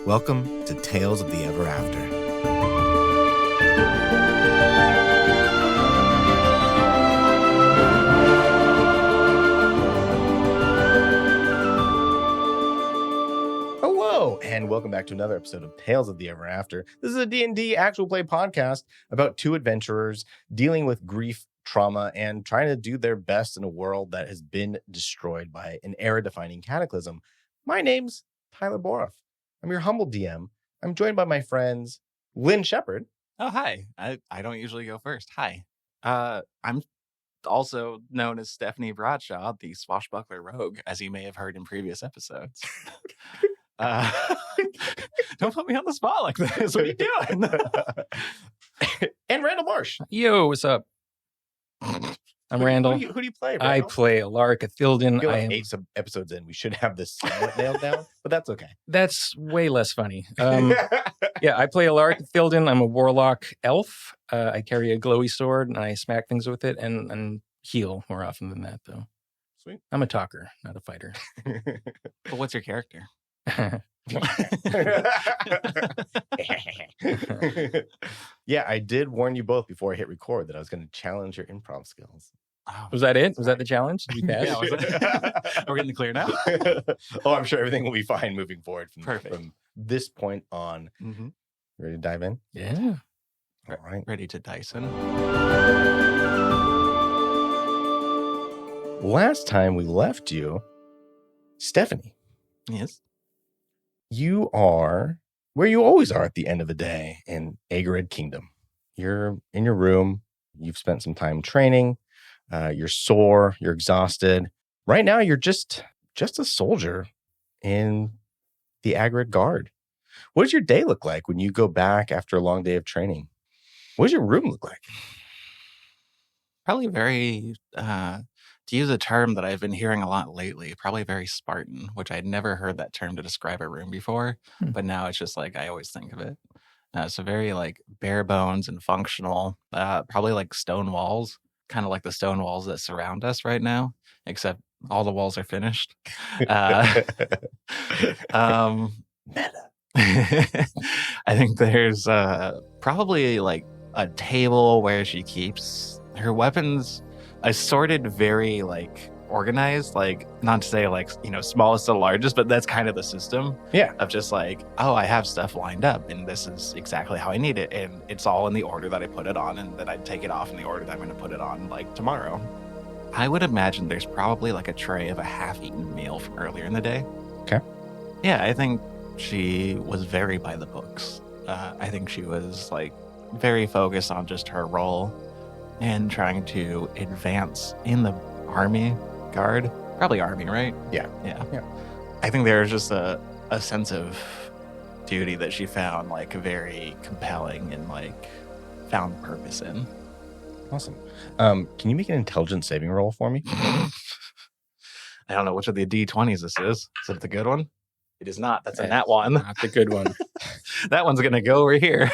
Welcome to Tales of the Ever After. Hello, and welcome back to another episode of Tales of the Ever After. This is a D&D actual play podcast about two adventurers dealing with grief, trauma, and trying to do their best in a world that has been destroyed by an era-defining cataclysm. My name's Tyler Boroff. I'm your humble DM. I'm joined by my friends, Lynn Shephard. Oh, hi. I don't usually go first. Hi. I'm also known as Stephanie Bradshaw, the swashbuckler rogue, as you may have heard in previous episodes. Don't put me on the spot like this. What are you doing? And Randall Marsh. Yo, what's up? I'm Randall. Who do you play, I Randall? play Elaric, Thilden. I feel like 8 episodes in, we should have this somewhat nailed down, but that's okay. That's way less funny. Yeah, I play Elaric Thilden. I'm a warlock elf. I carry a glowy sword, and I smack things with it, and heal more often than that, though. Sweet. I'm a talker, not a fighter. But what's your character? Yeah, I did warn you both before I hit record that I was going to challenge your improv skills. Oh, Was that it? Was that the challenge? Did we pass? yeah, are we getting clear now? Oh, I'm sure everything will be fine moving forward Perfect. from this point on. Mm-hmm. Ready to dive in? Yeah. All right. Ready to Dyson. Last time we left you, Stephanie, Yes. you are where you always are at the end of the day in Agored Kingdom. You're in your room. You've spent some time training. You're sore. You're exhausted. Right now, you're just a soldier in the Agored Guard. What does your day look like when you go back after a long day of training? What does your room look like? Probably very, to use a term that I've been hearing a lot lately, probably very Spartan, which I'd never heard that term to describe a room before. But now it's just like I always think of it. So very like bare bones and functional, probably like stone walls, kind of like the stone walls that surround us right now, except all the walls are finished. Meta. I think there's probably like a table where she keeps her weapons assorted, very like organized, like not to say like, smallest to largest, but that's kind of the system. Yeah. Of just like, oh, I have stuff lined up and this is exactly how I need it. And it's all in the order that I put it on, and then I take it off in the order that I'm going to put it on like tomorrow. I would imagine there's probably like a tray of a half-eaten meal from earlier in the day. Okay. Yeah, I think she was very by the books. I think she was like very focused on just her role and trying to advance in the army guard. Probably army, right? Yeah. I think there's just a sense of duty that she found like very compelling and like found purpose in. Awesome. Can you make an intelligence saving roll for me? I don't know which of the D20s this is. Is it the good one? It is not. That's a nat one. Not the good one. That one's going to go over here.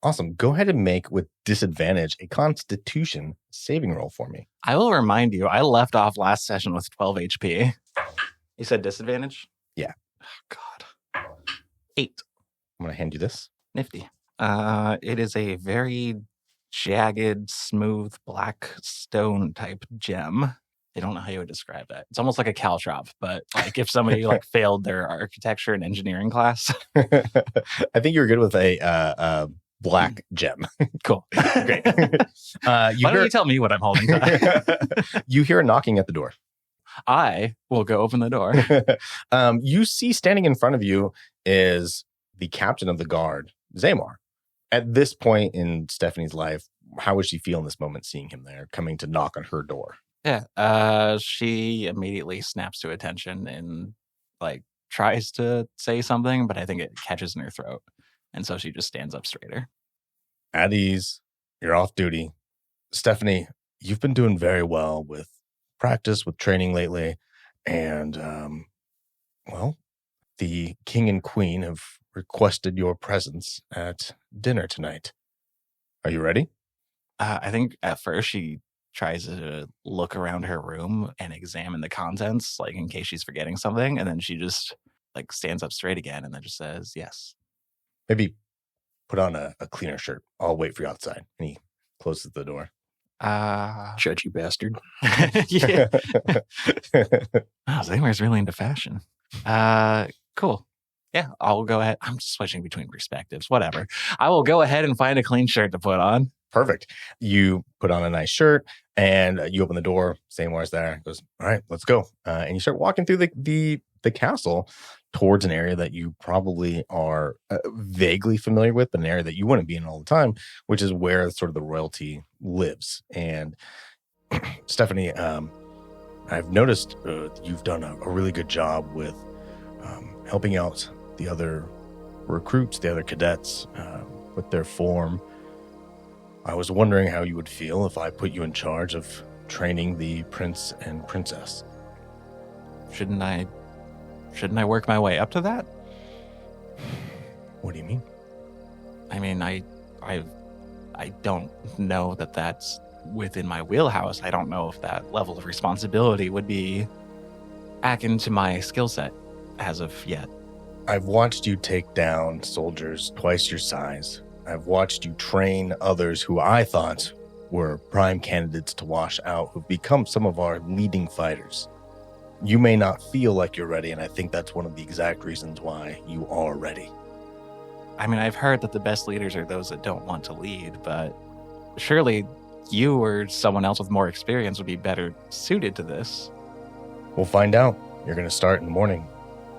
Awesome. Go ahead and make, with disadvantage, a Constitution saving roll for me. I will remind you, I left off last session with 12 HP. You said disadvantage? Yeah. Oh, God. 8. I'm going to hand you this. Nifty. It is a very jagged, smooth, black stone type gem. I don't know how you would describe that. It's almost like a caltrop, but like if somebody like failed their architecture and engineering class. I think you're good with a black gem. Cool. Great. Why don't you tell me what I'm holding? You hear a knocking at the door. I will go open the door. You see standing in front of you is the captain of the guard, Zamar. At this point in Stephanie's life, how would she feel in this moment seeing him there, coming to knock on her door? Yeah. She immediately snaps to attention and like tries to say something, but I think it catches in her throat. And so she just stands up straighter. At ease, you're off duty. Stephanie, you've been doing very well with practice, with training lately. And, well, the king and queen have requested your presence at dinner tonight. Are you ready? I think at first she tries to look around her room and examine the contents, like in case she's forgetting something. And then she just like stands up straight again and then just says yes. Maybe put on a cleaner shirt. I'll wait for you outside. And he closes the door. Judgy bastard. Yeah. Wow, Zamar's really into fashion. Cool. Yeah, I'll go ahead. I'm switching between perspectives. Whatever. I will go ahead and find a clean shirt to put on. Perfect. You put on a nice shirt and you open the door. Zamar's there. Goes, all right, let's go. And you start walking through the castle towards an area that you probably are vaguely familiar with, but an area that you wouldn't be in all the time, which is where sort of the royalty lives. And Stephanie, I've noticed you've done a really good job with helping out the other recruits, the other cadets with their form. I was wondering how you would feel if I put you in charge of training the prince and princess. Shouldn't I work my way up to that? What do you mean? I mean, I don't know that that's within my wheelhouse. I don't know if that level of responsibility would be back into my skill set as of yet. I've watched you take down soldiers twice your size. I've watched you train others who I thought were prime candidates to wash out, who've become some of our leading fighters. You may not feel like you're ready, and I think that's one of the exact reasons why you are ready. I mean, I've heard that the best leaders are those that don't want to lead, but surely you or someone else with more experience would be better suited to this. We'll find out. You're going to start in the morning.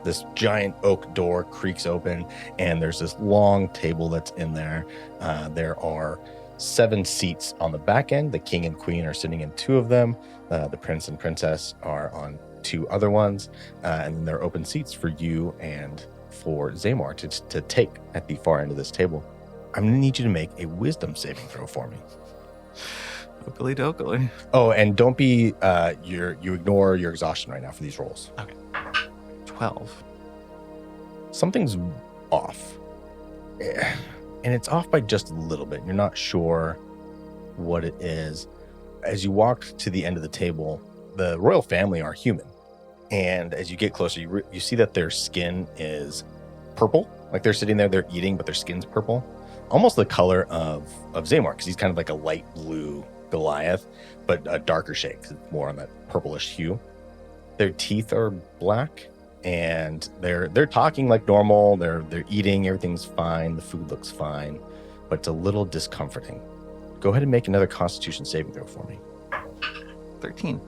This giant oak door creaks open, and there's this long table that's in there. There are 7 seats on the back end. The king and queen are sitting in 2 of them. The prince and princess are on 2 other ones. And then there are open seats for you and for Zamar to take at the far end of this table. I'm going to need you to make a wisdom saving throw for me. Okily dokily. Oh, and don't be, you ignore your exhaustion right now for these rolls. Okay. 12. Something's off. And it's off by just a little bit. You're not sure what it is. As you walk to the end of the table, the royal family are human. And as you get closer, you see that their skin is purple. Like they're sitting there, they're eating, but their skin's purple. Almost the color of Zamar, because he's kind of like a light blue Goliath, but a darker shade, because it's more on that purplish hue. Their teeth are black. And they're talking like normal. They're eating. Everything's fine. The food looks fine, but it's a little discomforting. Go ahead and make another Constitution saving throw for me. 13.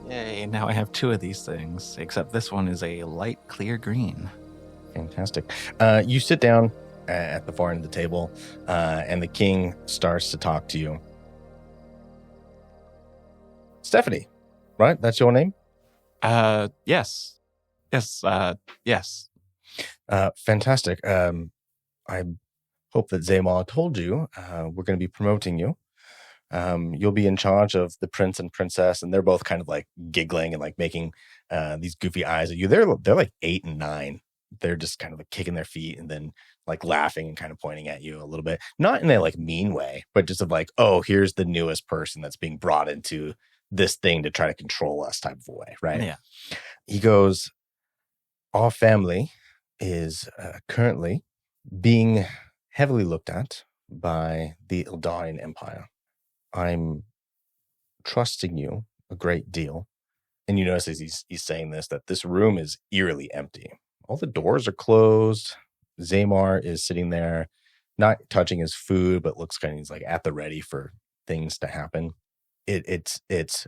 Yay! Now I have 2 of these things, except this one is a light clear green. Fantastic. You sit down at the far end of the table, and the king starts to talk to you. Stephanie, right? That's your name? Yes. Yes. Fantastic. I hope that Zamar told you we're going to be promoting you. You'll be in charge of the prince and princess, and they're both kind of like giggling and like making these goofy eyes at you. They're like 8 and 9. They're just kind of like kicking their feet and then like laughing and kind of pointing at you a little bit, not in a like mean way, but just of like, oh, here's the newest person that's being brought into this thing to try to control us type of a way, right? Yeah. He goes, our family is currently being heavily looked at by the Eldarian Empire. I'm trusting you a great deal. And you notice as he's saying this, that this room is eerily empty. All the doors are closed. Zamar is sitting there, not touching his food, but looks kind of, he's like at the ready for things to happen. It's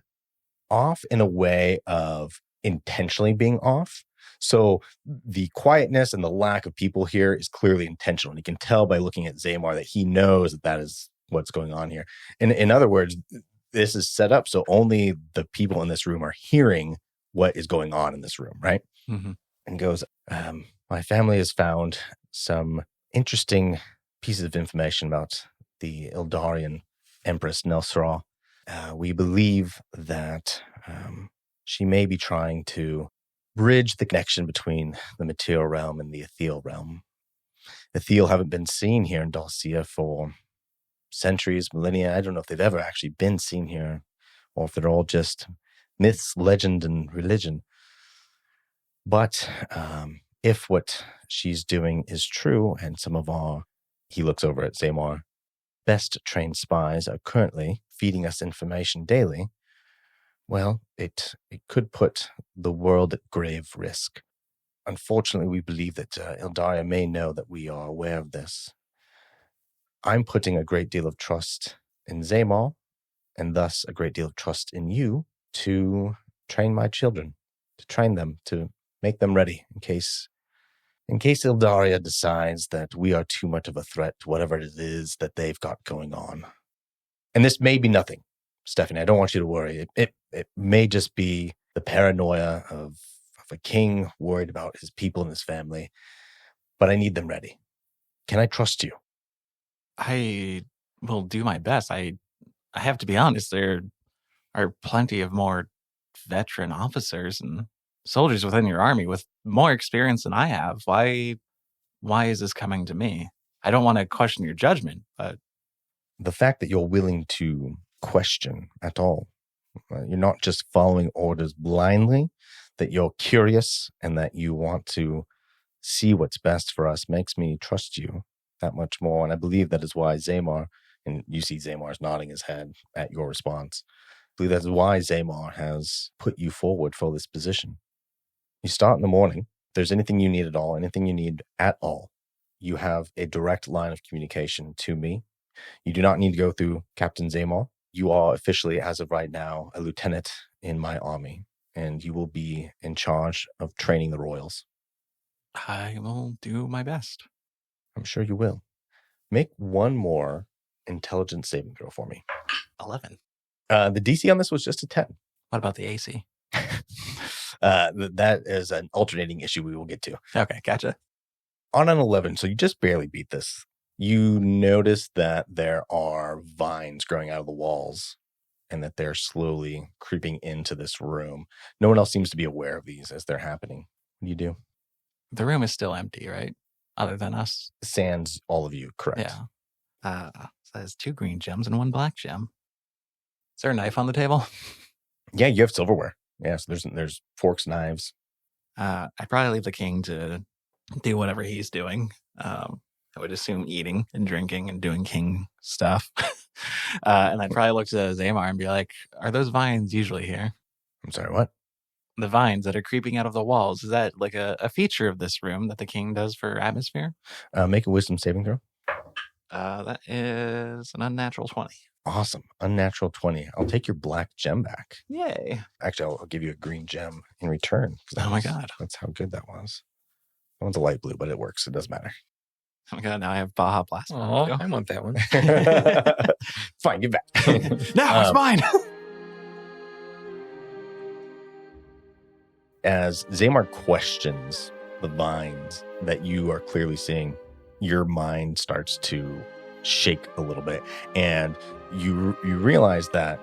off in a way of intentionally being off. So the quietness and the lack of people here is clearly intentional. And you can tell by looking at Zamar that he knows that is what's going on here. And in other words, this is set up so only the people in this room are hearing what is going on in this room, right? Mm-hmm. And goes, my family has found some interesting pieces of information about the Eldarian Empress Nelsra. We believe that she may be trying to bridge the connection between the material realm and the ethereal realm. Ethereal haven't been seen here in Dulcia for centuries, millennia. I don't know if they've ever actually been seen here, or if they're all just myths, legend, and religion. But If what she's doing is true, and some of our, he looks over at Zamar, best trained spies are currently feeding us information daily, well, it could put the world at grave risk. Unfortunately, we believe that Eldaria may know that we are aware of this. I'm putting a great deal of trust in Zamar, and thus a great deal of trust in you to train my children, to train them, to make them ready in case Eldaria decides that we are too much of a threat to whatever it is that they've got going on. And this may be nothing, Stephanie. I don't want you to worry. It may just be the paranoia of a king worried about his people and his family, but I need them ready. Can I trust you? I will do my best. I have to be honest, there are plenty of more veteran officers and soldiers within your army with more experience than I have. Why is this coming to me? I don't want to question your judgment, but the fact that you're willing to question at all, you're not just following orders blindly, that you're curious and that you want to see what's best for us makes me trust you that much more. And I believe that is why Zamar, and you see Zamar's nodding his head at your response, I believe that is why Zamar has put you forward for this position. You start in the morning. If there's anything you need at all, anything you need at all, you have a direct line of communication to me. You do not need to go through Captain Zamar. You are officially, as of right now, a lieutenant in my army, and you will be in charge of training the royals. I will do my best. I'm sure you will. Make one more intelligence saving throw for me. 11. The DC on this was just a 10. What about the AC? That is an alternating issue we will get to. Okay, gotcha. On an 11, so you just barely beat this. You notice that there are vines growing out of the walls and that they're slowly creeping into this room. No one else seems to be aware of these as they're happening. What do you do? The room is still empty, right? Other than us? Sans all of you, correct. Yeah. So there's 2 green gems and 1 black gem. Is there a knife on the table? Yeah, you have silverware. Yeah, so there's forks, knives. I'd probably leave the king to do whatever he's doing. I would assume eating and drinking and doing king stuff. And I'd probably look to Zamar and be like, are those vines usually here? I'm sorry, what? The vines that are creeping out of the walls. Is that like a feature of this room that the king does for atmosphere? Make a wisdom saving throw. That is an unnatural 20. Awesome. Unnatural 20. I'll take your black gem back. Yay. Actually, I'll give you a green gem in return. Oh my God. That's how good that was. That one's a light blue, but it works. It doesn't matter. Oh my God, now I have Baja Blast. Oh, I want that one. Fine, give back. No, it's mine. As Zamar questions the vines that you are clearly seeing, your mind starts to shake a little bit. And you realize that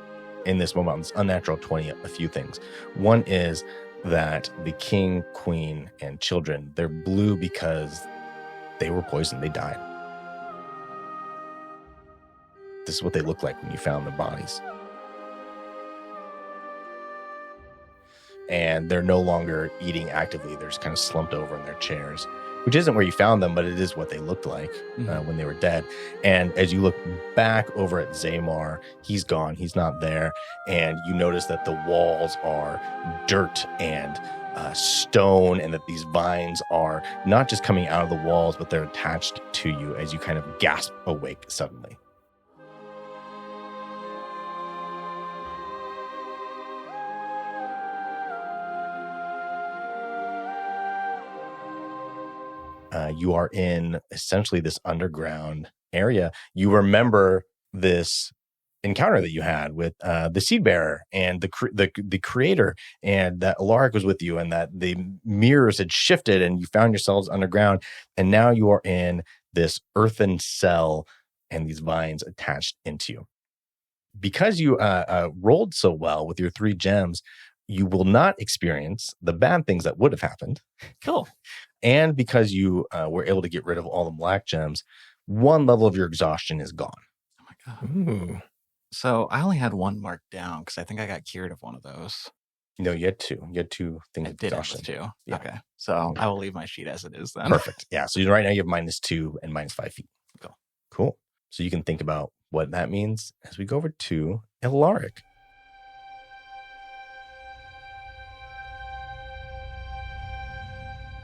in this moment, on this unnatural 20, a few things. One is that the king, queen, and children, they're blue because they were poisoned. They died. This is what they look like when you found their bodies. And they're no longer eating actively. They're just kind of slumped over in their chairs, which isn't where you found them, but it is what they looked like when they were dead. And as you look back over at Zamar, he's gone. He's not there. And you notice that the walls are dirt and stone, and that these vines are not just coming out of the walls, but they're attached to you as you kind of gasp awake suddenly. You are in essentially this underground area. You remember this encounter that you had with the seed bearer and the creator, and that Elaric was with you, and that the mirrors had shifted and you found yourselves underground, and now you are in this earthen cell and these vines attached into you. Because you rolled so well with your 3 gems, you will not experience the bad things that would have happened. Cool. And because you were able to get rid of all the black gems, 1 level of your exhaustion is gone. Oh my God. Ooh. So I only had 1 marked down because I think I got cured of one of those. No, you had 2. You had 2 things. I did have 2. Yeah. Okay. So I will leave my sheet as it is then. Perfect. Yeah. So right now you have -2 and -5 feet. Cool. So you can think about what that means as we go over to Elaric.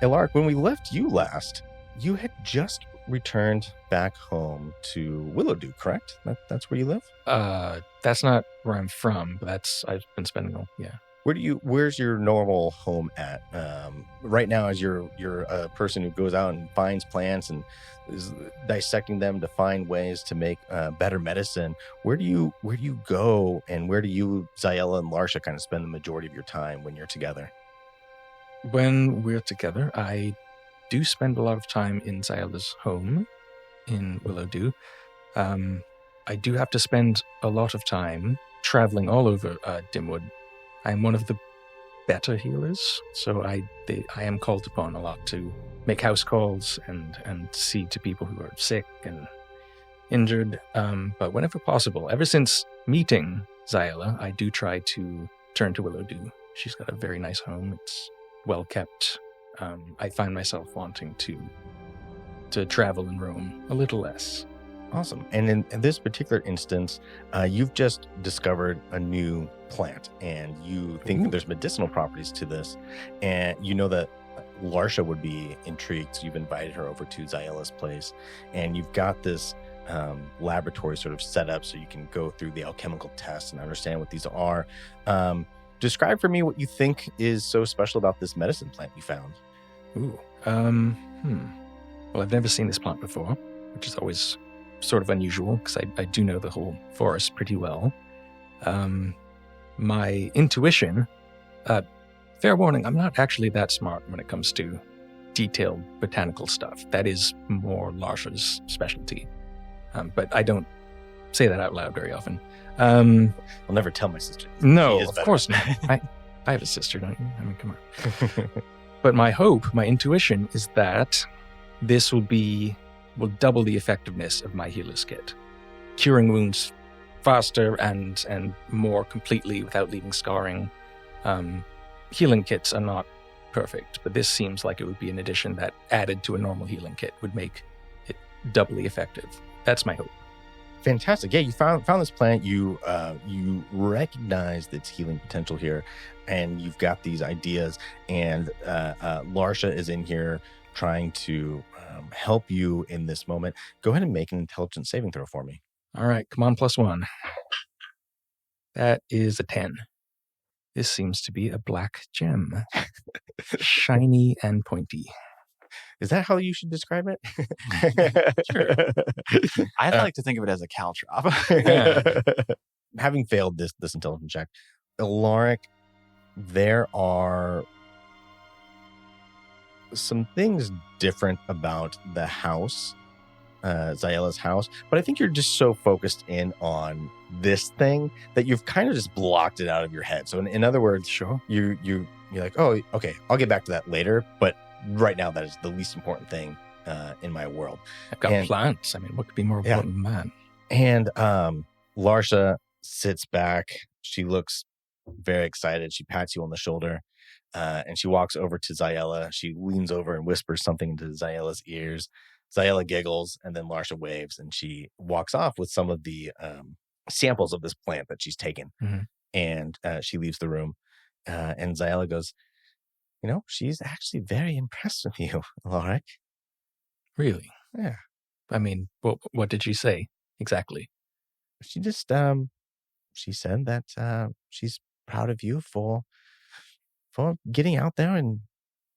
Elaric, when we left you last, you had just returned back home to Willowdew, correct? That's where you live? That's not where I'm from, but I've been spending yeah. Where's your normal home at? Right now, as you're a person who goes out and finds plants and is dissecting them to find ways to make better medicine. Where do you go, and where do you, Xyella and Larsha, kind of spend the majority of your time when you're together? When we're together, I do spend a lot of time in Xyella's home in Willowdew. I do have to spend a lot of time traveling all over Dimwood. I'm one of the better healers, so I am called upon a lot to make house calls and see to people who are sick and injured. But whenever possible, ever since meeting Xyella, I do try to turn to Willowdew. She's got a very nice home. It's well kept. I find myself wanting to travel and roam a little less. Awesome. And in this particular instance, you've just discovered a new plant, and you think that there's medicinal properties to this, and you know that Larsha would be intrigued, so you've invited her over to Xyella's place, and you've got this laboratory sort of set up so you can go through the alchemical tests and understand what these are. Describe for me what you think is so special about this medicine plant you found. Well, I've never seen this plant before, which is always sort of unusual because I do know the whole forest pretty well. My intuition, fair warning, I'm not actually that smart when it comes to detailed botanical stuff. That is more Larsha's specialty. But I don't say that out loud very often. I'll never tell my sister. No, of course not. I have a sister, don't you? I mean, come on. But my hope, my intuition is that this will double the effectiveness of my healer's kit, curing wounds faster and more completely without leaving scarring. Healing kits are not perfect, but this seems like it would be an addition that, added to a normal healing kit, would make it doubly effective. That's my hope. Fantastic. Yeah, you found this plant. You recognize its healing potential here, and you've got these ideas, and Larsha is in here trying to help you in this moment. Go ahead and make an intelligence saving throw for me. All right, come on, +1. That is a 10. This seems to be a black gem. Shiny and pointy. Is that how you should describe it? Sure. I'd like to think of it as a caltrop. Having failed this intelligence check, Elaric, there are some things different about the house, Xyella's house, but I think you're just so focused in on this thing that you've kind of just blocked it out of your head. So in other words, sure, you're like, oh, okay, I'll get back to that later, but right now that is the least important thing in my world. I've got plants. I mean, what could be more important than that? And Larsha sits back. She looks very excited. She pats you on the shoulder. And she walks over to Xyella. She leans over and whispers something into Xyella's ears. Xyella giggles, and then Larsha waves, and she walks off with some of the samples of this plant that she's taken. Mm-hmm. And she leaves the room. And Xyella goes, she's actually very impressed with you, Elaric. Really? Yeah. I mean, what did she say exactly? She just, she said that she's proud of you for getting out there and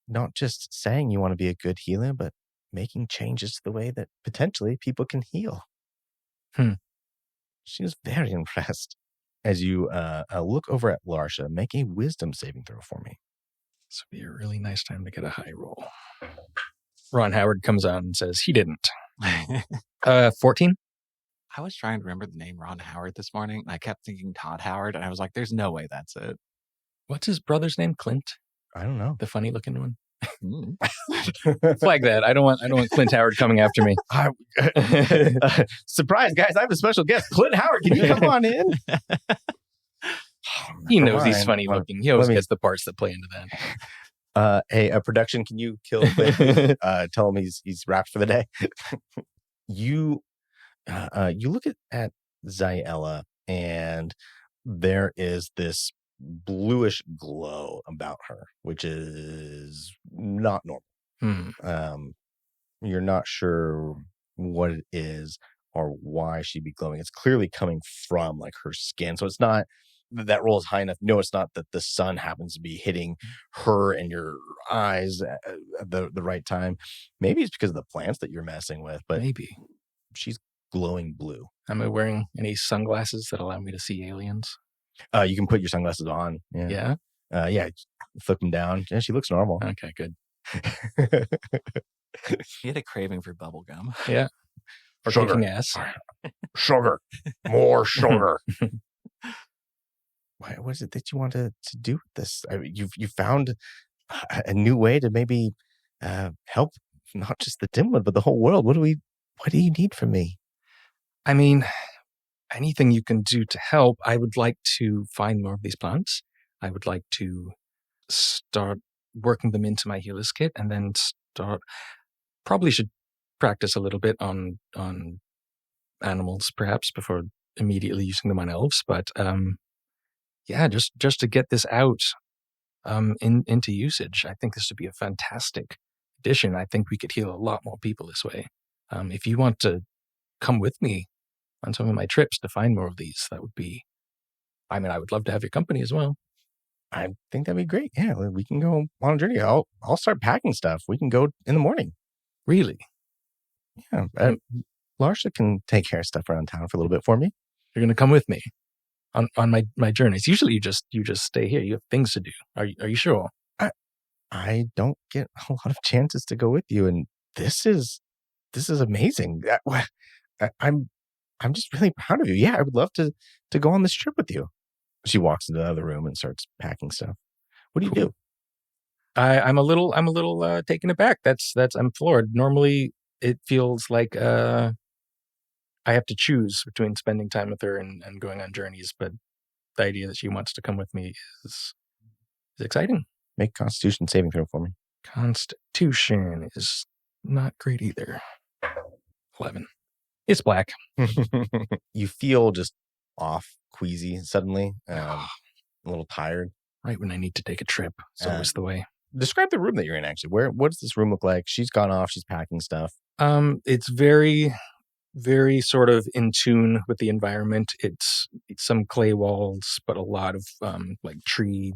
not just saying you want to be a good healer, but making changes to the way that potentially people can heal. She was very impressed. As you look over at Larsha, make a wisdom saving throw for me. This would be a really nice time to get a high roll. Ron Howard comes out and says he didn't. 14? I was trying to remember the name Ron Howard this morning, and I kept thinking Todd Howard, and I was like, there's no way that's it. What's his brother's name? Clint? I don't know. The funny looking one? Flag that. I don't want Clint Howard coming after me. Surprise, guys. I have a special guest. Clint Howard, can you come on in? He Never knows he's mind. funny Let- looking. He always let me- gets the parts that play into that. Hey, production, can you kill Quinn? Tell him he's wrapped for the day. You look at Zyella, and there is this bluish glow about her, which is not normal. You're not sure what it is or why she'd be glowing. It's clearly coming from like her skin. So it's not that roll is high enough. No, it's not that the sun happens to be hitting her and your eyes at the right time. Maybe it's because of the plants that you're messing with, but Maybe. she's glowing blue. Am I wearing any sunglasses that allow me to see aliens? You can put your sunglasses on. Yeah? Yeah. Flip them down. Yeah, she looks normal. Okay, good. He had a craving for bubblegum. Yeah. Or Sugar. kicking ass. Sugar. More sugar. What is it that you want to do with this? I mean, you found a new way to maybe help not just the Dimwood, but the whole world. What do you need from me? I mean, anything you can do to help. I would like to find more of these plants. I would like to start working them into my healer's kit, and then probably should practice a little bit on animals perhaps before immediately using them on elves. But yeah, just to get this out into usage. I think this would be a fantastic addition. I think we could heal a lot more people this way. If you want to come with me on some of my trips to find more of these, that would be, I mean, I would love to have your company as well. I think that'd be great. Yeah, we can go on a journey. I'll start packing stuff. We can go in the morning. Really? Yeah. Larsha can take care of stuff around town for a little bit for me. You're going to come with me on my journeys. Usually you just stay here. You have things to do. Are you sure? I don't get a lot of chances to go with you, and this is amazing. I'm just really proud of you. Yeah, I would love to go on this trip with you. She walks into the other room and starts packing stuff. What do you do? I'm a little taken aback. I'm floored. Normally it feels like I have to choose between spending time with her and going on journeys, but the idea that she wants to come with me is exciting. Make a Constitution saving throw for me. Constitution is not great either. 11. It's black. You feel just off, queasy suddenly, a little tired. Right when I need to take a trip. It's always the way. Describe the room that you're in, actually. What does this room look like? She's gone off. She's packing stuff. It's very, very sort of in tune with the environment. It's some clay walls, but a lot of like tree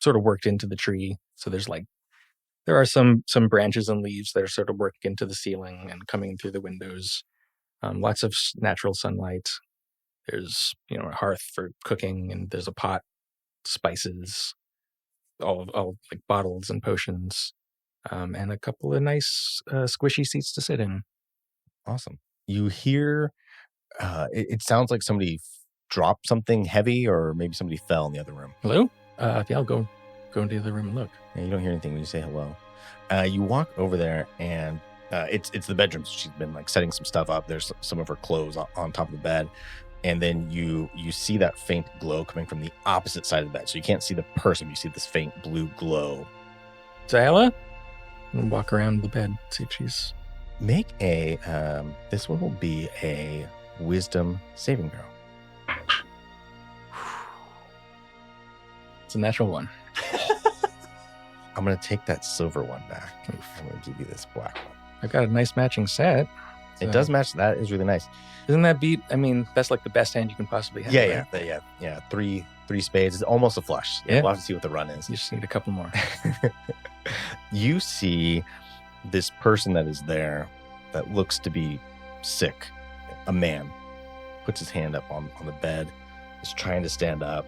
sort of worked into the tree. So there are some branches and leaves that are sort of worked into the ceiling and coming through the windows. Lots of natural sunlight. There's, a hearth for cooking, and there's a pot, spices, all like bottles and potions, and a couple of nice squishy seats to sit in. Awesome. You hear, it sounds like somebody dropped something heavy, or maybe somebody fell in the other room. Hello? Yeah, I'll go into the other room and look. Yeah, you don't hear anything when you say hello. You walk over there, and it's the bedroom. So she's been like setting some stuff up. There's some of her clothes on top of the bed. And then you see that faint glow coming from the opposite side of the bed. So you can't see the person. You see this faint blue glow. Zyella? I'll walk around the bed, see if she's... Make a, this one will be a wisdom saving throw. It's a natural one. I'm going to take that silver one back. I'm going to give you this black one. I've got a nice matching set. It does match. That is really nice. Isn't that beat? I mean, that's like the best hand you can possibly have. Yeah, right? yeah. Three spades. It's almost a flush. Yeah. We'll have to see what the run is. You just need a couple more. You see this person that is there that looks to be sick. A man puts his hand up on the bed, is trying to stand up.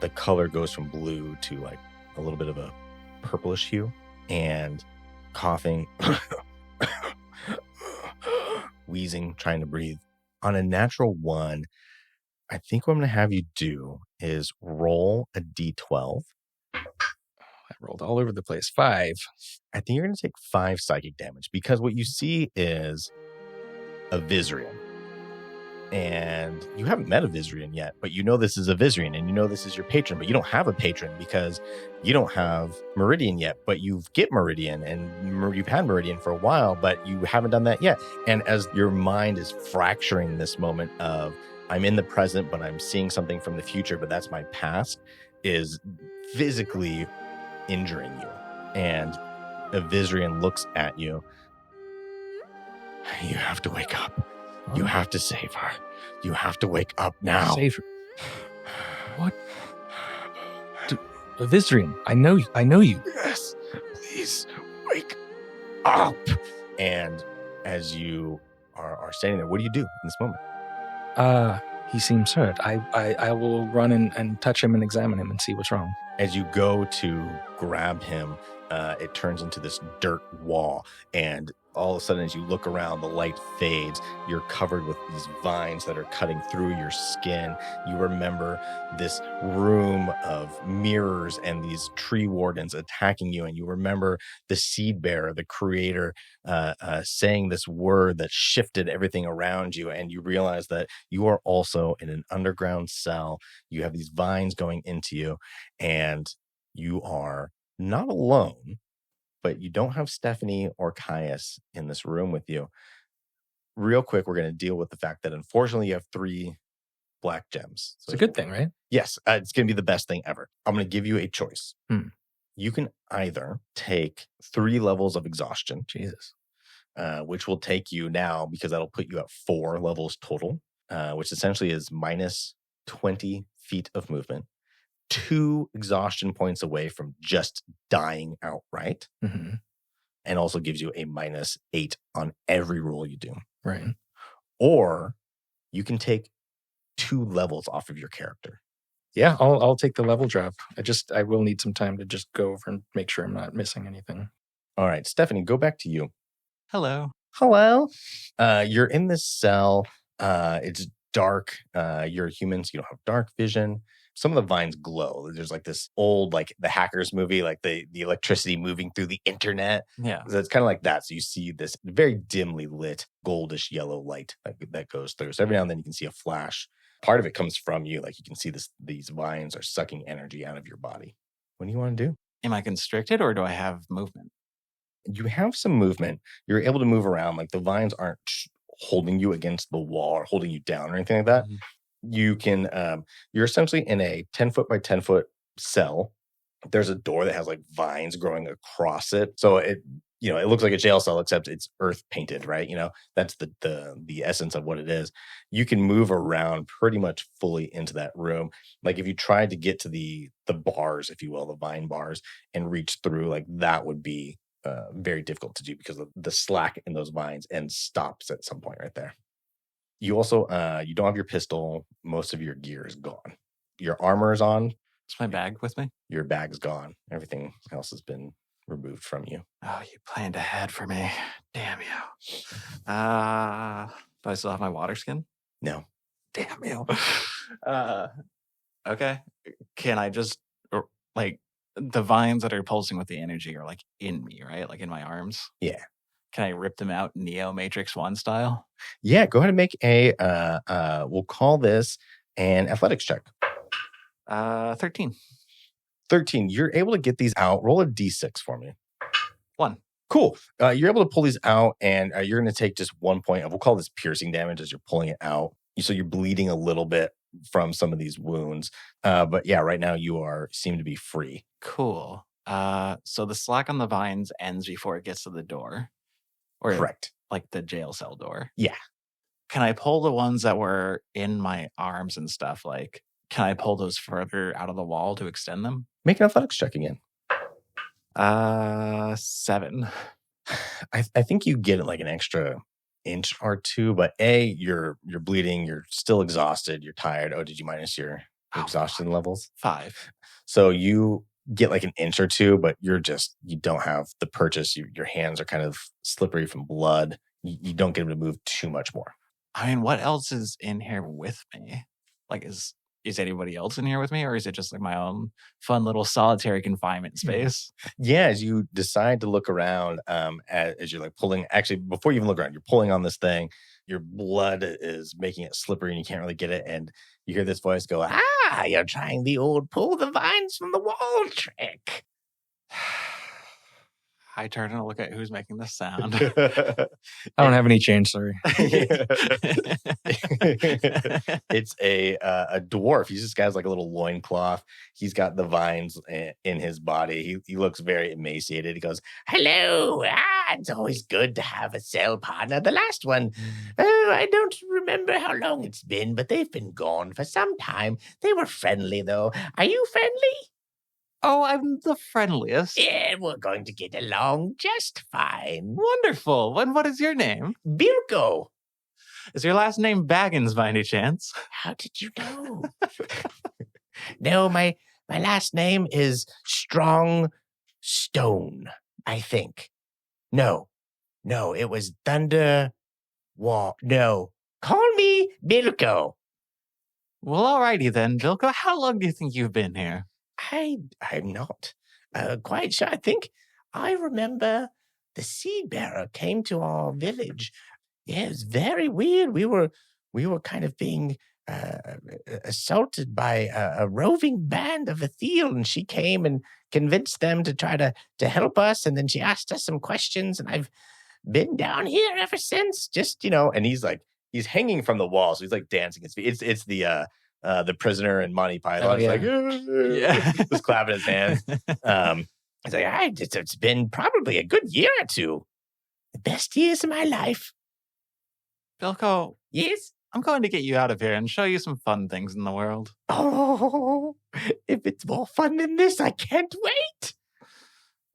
The color goes from blue to like a little bit of a purplish hue, and coughing, wheezing, trying to breathe. On a natural one, I think what I'm going to have you do is roll a d12. I rolled all over the place. 5. I think you're going to take 5 psychic damage, because what you see is a Viserion. And you haven't met a Vizrian yet, but you know this is a Vizrian, and you know this is your patron, but you don't have a patron because you don't have Meridian yet, but you get Meridian, and you've had Meridian for a while, but you haven't done that yet. And as your mind is fracturing this moment of, I'm in the present, but I'm seeing something from the future, but that's my past, is physically injuring you. And a Vizrian looks at you. You have to wake up. You have to save her. You have to wake up now. Save her. What? Vizrian, I know you. Yes, please wake up. And as you are standing there, what do you do in this moment? He seems hurt. I will run and touch him and examine him and see what's wrong. As you go to grab him, it turns into this dirt wall, and all of a sudden, as you look around, the light fades. You're covered with these vines that are cutting through your skin. You remember this room of mirrors and these tree wardens attacking you. And you remember the seed bearer, the creator, saying this word that shifted everything around you. And you realize that you are also in an underground cell. You have these vines going into you, and you are not alone, but you don't have Stephanie or Caius in this room with you. Real quick, we're going to deal with the fact that unfortunately you have 3 black gems. So it's a good thing, right? Yes, it's going to be the best thing ever. I'm going to give you a choice. You can either take 3 levels of exhaustion. Jesus. Which will take you now, because that'll put you at 4 levels total, which essentially is minus 20 feet of movement. 2 exhaustion points away from just dying outright, and also gives you a minus 8 on every roll you do. Right. Or you can take 2 levels off of your character. Yeah, I'll take the level drop. I will need some time to just go over and make sure I'm not missing anything. All right, Stephanie, go back to you. Hello. You're in this cell. It's dark. You're a human, so you don't have dark vision. Some of the vines glow. There's like this old, like the Hackers movie, like the electricity moving through the internet. Yeah. So it's kind of like that. So you see this very dimly lit goldish yellow light that goes through. So every now and then you can see a flash. Part of it comes from you. Like you can see these vines are sucking energy out of your body. What do you want to do? Am I constricted or do I have movement? You have some movement. You're able to move around. Like the vines aren't holding you against the wall or holding you down or anything like that. You can, you're essentially in a 10-foot by 10-foot cell. There's a door that has like vines growing across it. So it looks like a jail cell, except it's earth painted, right? That's the essence of what it is. You can move around pretty much fully into that room. Like if you tried to get to the bars, if you will, the vine bars, and reach through, like that would be very difficult to do because of the slack in those vines, and stops at some point right there. You also, you don't have your pistol. Most of your gear is gone. Your armor is on. Is my bag with me? Your bag's gone. Everything else has been removed from you. Oh, you planned ahead for me. Damn you. Do I still have my water skin? No. Damn you. Okay. Can I just, like, the vines that are pulsing with the energy are like in me, right? Like in my arms? Yeah. Can I rip them out Neo Matrix 1 style? Yeah, go ahead and make a, we'll call this an athletics check. 13. 13. You're able to get these out. Roll a d6 for me. 1. Cool. You're able to pull these out, and you're going to take just 1 point. We'll call this piercing damage as you're pulling it out. So you're bleeding a little bit from some of these wounds. But yeah, right now you seem to be free. Cool. So the slack on the vines ends before it gets to the door. Or correct. Like the jail cell door. Yeah. Can I pull the ones that were in my arms and stuff? Like, can I pull those further out of the wall to extend them? Make an athletics check again. 7. I think you get like an extra inch or 2, but you're bleeding, you're still exhausted, you're tired. Oh, did you minus your exhaustion levels? 5. So you get like an inch or 2, but you don't have the purchase. Your hands are kind of slippery from blood. You don't get them to move too much more. I mean, what else is in here with me? Like, is is anybody else in here with me, or is it just like my own fun little solitary confinement space? Yeah, as you decide to look around, as you're like pulling, actually, before you even look around, you're pulling on this thing, your blood is making it slippery and you can't really get it. And you hear this voice go, you're trying the old pull the vines from the wall trick. I turn and look at who's making this sound. I don't have any change, sorry. It's a dwarf. He's just got like a little loincloth. He's got the vines in his body. He looks very emaciated. He goes, hello. It's always good to have a cell partner. The last one, I don't remember how long it's been, but they've been gone for some time. They were friendly, though. Are you friendly? Oh, I'm the friendliest. Yeah, we're going to get along just fine. Wonderful. And what is your name? Bilko. Is your last name Baggins by any chance? How did you know? No, my last name is Strong Stone, I think. No, it was Thunder Wall. No, call me Bilko. Well, alrighty then, Bilko. How long do you think you've been here? I'm not quite sure. I think I remember the seed bearer came to our village. Yeah, it was very weird. We were kind of being assaulted by a roving band of Ethiel, and she came and convinced them to try to help us. And then she asked us some questions, and I've been down here ever since. Just, and he's hanging from the wall, so he's like dancing his feet. It's the prisoner and Monty Python. He's like, yeah, just clapping his hands. He's like, it's been probably a good year or two. The best years of my life. Bilko. Yes? I'm going to get you out of here and show you some fun things in the world. Oh, if it's more fun than this, I can't wait.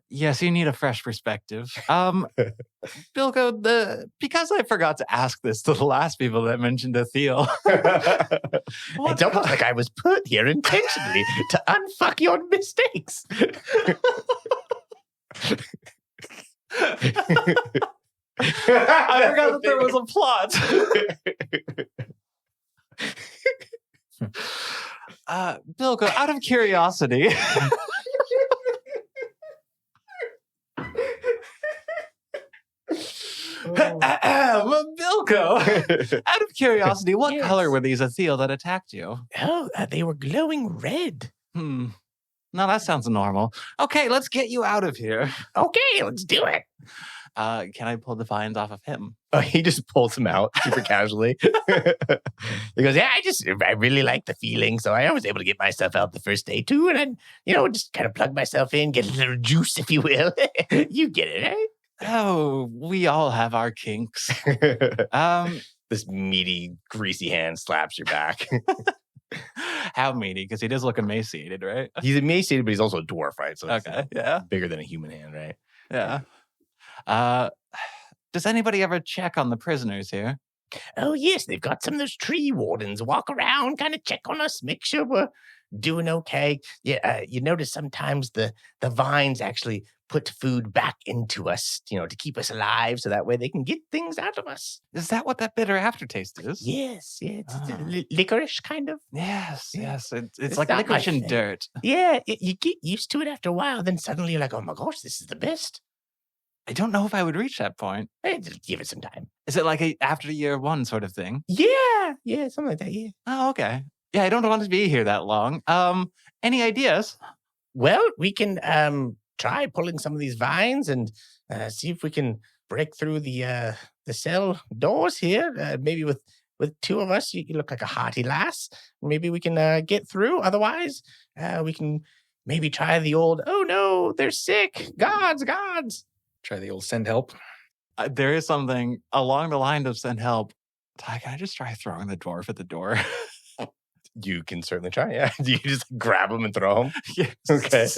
Yes, you need a fresh perspective. Bilko, because I forgot to ask this to the last people that mentioned Ethiel. It's almost like I was put here intentionally to unfuck your mistakes. I forgot that there was a plot. Bilko, out of curiosity. Bilko, out of curiosity, what color were these Ethiel that attacked you? Oh, they were glowing red. No, that sounds normal. Okay, let's get you out of here. Okay, let's do it. Can I pull the vines off of him? Oh, he just pulls him out super casually. He goes, yeah, I really like the feeling. So I was able to get myself out the first day too. And then, just kind of plug myself in, get a little juice, if you will. You get it, right? Oh, we all have our kinks. This meaty, greasy hand slaps your back. How meaty? Because he does look emaciated, right? He's emaciated, but he's also a dwarf, right? So okay, yeah. Bigger than a human hand, right? Yeah. Does anybody ever check on the prisoners here? Oh, yes. They've got some of those tree wardens walk around, kind of check on us, make sure we're doing okay. Yeah, you notice sometimes the vines actually put food back into us, to keep us alive, so that way they can get things out of us. Is that what that bitter aftertaste is? Yes, yeah, it's licorice kind of. Yes. It's like licorice and dirt. Yeah, you get used to it after a while, then suddenly you're like, oh my gosh, this is the best. I don't know if I would reach that point. Hey, just give it some time. Is it like after year one sort of thing? Yeah, something like that, yeah. Oh, okay. Yeah, I don't want to be here that long. Any ideas? Well, we can try pulling some of these vines and see if we can break through the cell doors here. Maybe with two of us, you look like a hearty lass. Maybe we can get through. Otherwise, we can maybe try the old, oh no, they're sick. Gods. Try the old send help. There is something along the line of send help. Can I just try throwing the dwarf at the door? You can certainly try, yeah. Do you just grab him and throw him? Yes. Okay.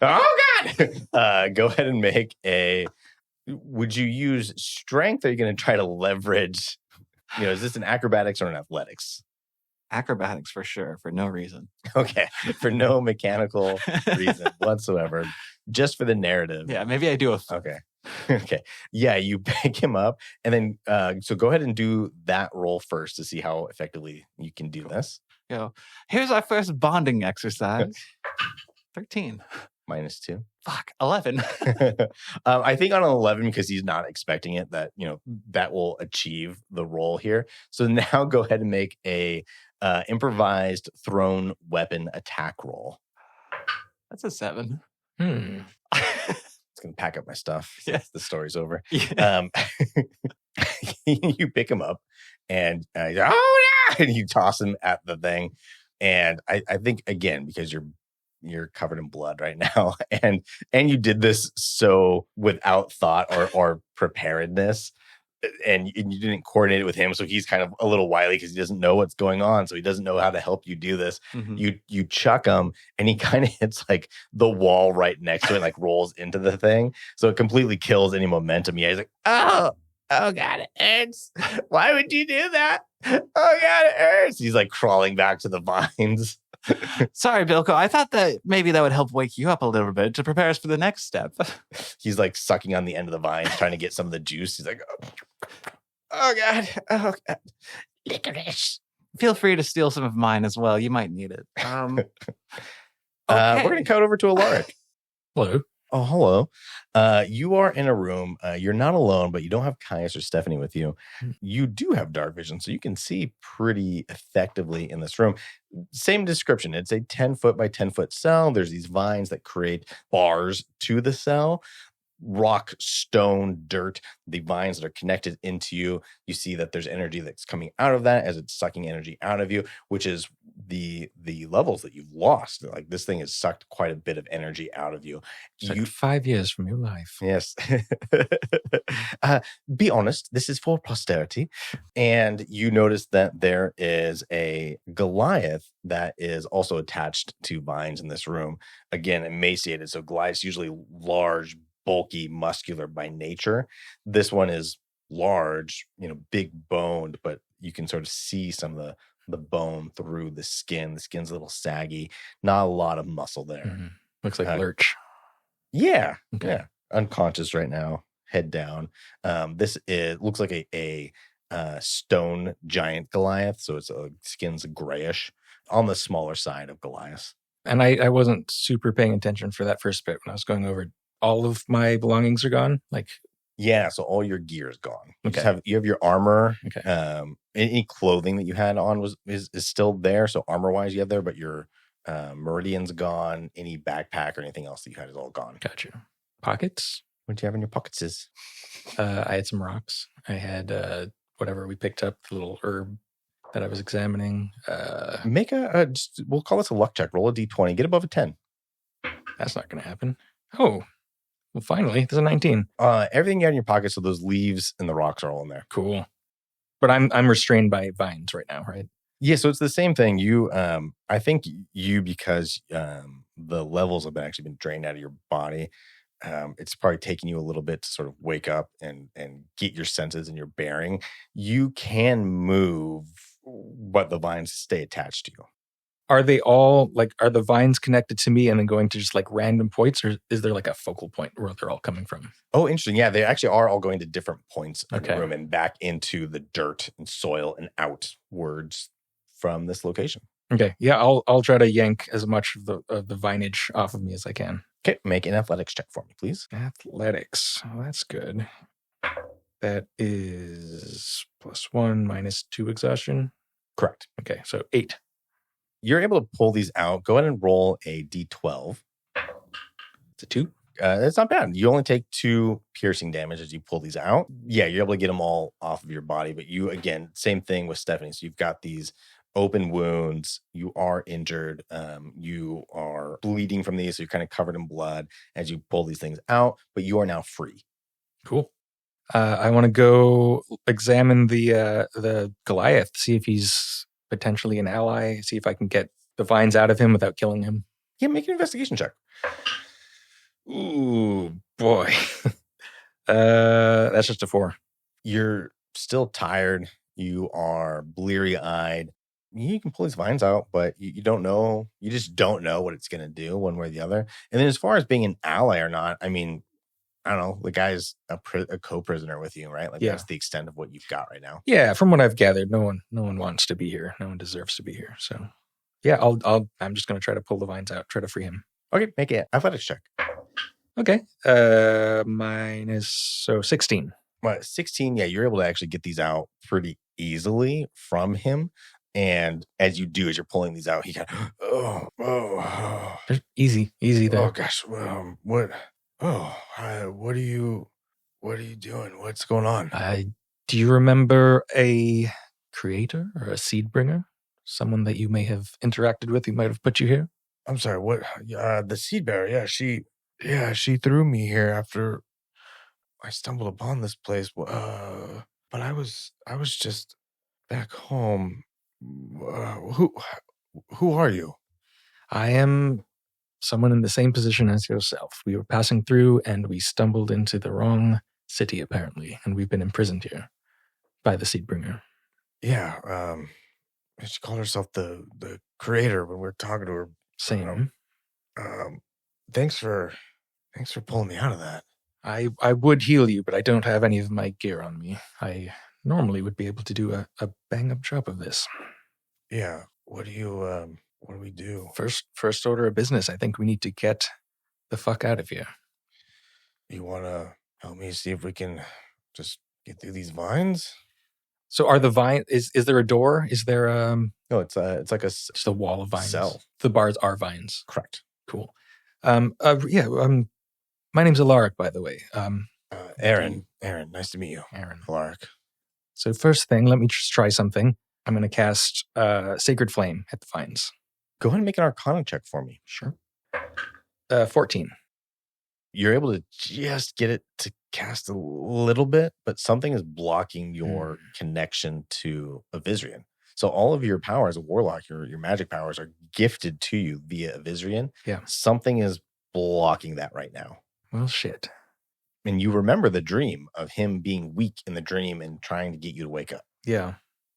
Oh, God! Go ahead and make a... Would you use strength, or are you going to try to leverage... is this an acrobatics or an athletics? Acrobatics for sure, for no reason. Okay. For no mechanical reason whatsoever. Just for the narrative. Yeah, maybe I do a... Okay. Yeah, you pick him up, and then so go ahead and do that roll first to see how effectively you can do this. Here's our first bonding exercise. 13. -2. Fuck, 11. I think on an 11, because he's not expecting it, that that will achieve the roll here. So now go ahead and make a improvised thrown weapon attack roll. That's a 7. It's gonna pack up my stuff. Yeah. The story's over. Yeah. You pick him up, and he's like, oh yeah, and you toss him at the thing. And I think, again, because you're covered in blood right now, and you did this so without thought or preparedness, and you didn't coordinate it with him, so he's kind of a little wily because he doesn't know what's going on, so he doesn't know how to help you do this. You chuck him, and he kind of hits like the wall right next to it, like rolls into the thing, so it completely kills any momentum. Yeah, he's like, oh god, it hurts. Why would you do that? Oh god, it hurts. He's like crawling back to the vines. Sorry, Bilko. I thought that maybe that would help wake you up a little bit to prepare us for the next step. He's like sucking on the end of the vines, trying to get some of the juice. He's like, oh god, licorice. Feel free to steal some of mine as well. You might need it. We're going to cut over to Elaric. Hello. Oh, hello. You are in a room. You're not alone, but you don't have Caius or Stephanie with you. You do have dark vision, so you can see pretty effectively in this room. Same description. It's a 10-foot by 10-foot cell. There's these vines that create bars to the cell. Rock, stone, dirt, the vines that are connected into you. You see that there's energy that's coming out of that as it's sucking energy out of you, which is the levels that you've lost. Like, this thing has sucked quite a bit of energy out of you. You 5 years from your life. Yes. Be honest, this is for posterity. And you notice that there is a Goliath that is also attached to vines in this room. Again, emaciated. So Goliath's usually large, bulky, muscular by nature. This one is large, big boned, but you can sort of see some of the bone through the skin. The skin's a little saggy, not a lot of muscle there. Looks like Lurch. Yeah. Okay. Yeah. Unconscious right now, head down. Looks like a stone giant Goliath. So its skin's grayish, on the smaller side of Goliath. And I wasn't super paying attention for that first bit when I was going over. All of my belongings are gone? Yeah, so all your gear is gone. Okay. You have your armor. Okay. Any clothing that you had on is still there. So armor-wise, you have there, but your meridian's gone. Any backpack or anything else that you had is all gone. Gotcha. Pockets? What do you have in your pockets? I had some rocks. I had whatever we picked up, the little herb that I was examining. Make we'll call this a luck check. Roll a d20. Get above a 10. That's not going to happen. Oh, well, finally, there's a 19. Everything you had in your pocket, so those leaves and the rocks are all in there. Cool. But I'm restrained by vines right now, right? Yeah, so it's the same thing. You, I think because the levels have actually been drained out of your body, it's probably taking you a little bit to sort of wake up and get your senses and your bearing. You can move, but the vines stay attached to you. Are they all are the vines connected to me and then going to just random points, or is there a focal point where they're all coming from? Oh, interesting. Yeah, they actually are all going to different points in the room and back into the dirt and soil and outwards from this location. Okay. Yeah, I'll try to yank as much of the vinage off of me as I can. Okay, make an athletics check for me, please. Athletics. Oh, that's good. That is +1 -2 exhaustion. Correct. Okay, so 8. You're able to pull these out. Go ahead and roll a d12. It's a 2. It's not bad. You only take 2 piercing damage as you pull these out. Yeah, you're able to get them all off of your body. But you, again, same thing with Stephanie. So you've got these open wounds. You are injured. You are bleeding from these. So you're kind of covered in blood as you pull these things out. But you are now free. Cool. I want to go examine the Goliath, see if he's potentially an ally, see if I can get the vines out of him without killing him. Yeah, make an investigation check. Ooh, boy. That's just a 4. You're still tired. You are bleary-eyed. You can pull these vines out, but you don't know. You just don't know what it's going to do one way or the other. And then as far as being an ally or not, I mean, I don't know, the guy's a co-prisoner with you, right? Like Yeah. that's the extent of what you've got right now. Yeah, from what I've gathered, no one wants to be here. No one deserves to be here. So, yeah, I'm just going to try to pull the vines out, try to free him. Okay, make it athletics check. Okay. Mine is 16. Well, 16, yeah, you're able to actually get these out pretty easily from him. And as you do, as you're pulling these out, he kind of, They're easy there. oh gosh, what are you doing? What's going on? Do you remember a creator or a seed bringer? Someone that you may have interacted with who might have put you here? I'm sorry, what? The seed bearer, she threw me here after I stumbled upon this place. But I was just back home. Who are you? I am someone in the same position as yourself. We were passing through and we stumbled into the wrong city, apparently, and we've been imprisoned here by the seed bringer. Yeah, she called herself the creator when we were talking to her. Same. Thanks for pulling me out of that. I would heal you, but I don't have any of my gear on me. I normally would be able to do a bang-up job of this. Yeah. What do we do? First order of business, I think we need to get the fuck out of here. You want to help me see if we can just get through these vines? So are the vines, is there a door? Is there No, it's like just a wall of vines? Cell. The bars are vines. Correct. Cool. My name's Elaric, by the way. Aaron, nice to meet you. Aaron. Elaric. So first thing, let me just try something. I'm going to cast Sacred Flame at the vines. Go ahead and make an Arcana check for me. Sure. 14. You're able to just get it to cast a little bit, but something is blocking your connection to Avizrian. So all of your power as a warlock, your magic powers are gifted to you via Avizrian. Yeah. Something is blocking that right now. Well, shit. And you remember the dream of him being weak in the dream and trying to get you to wake up. Yeah.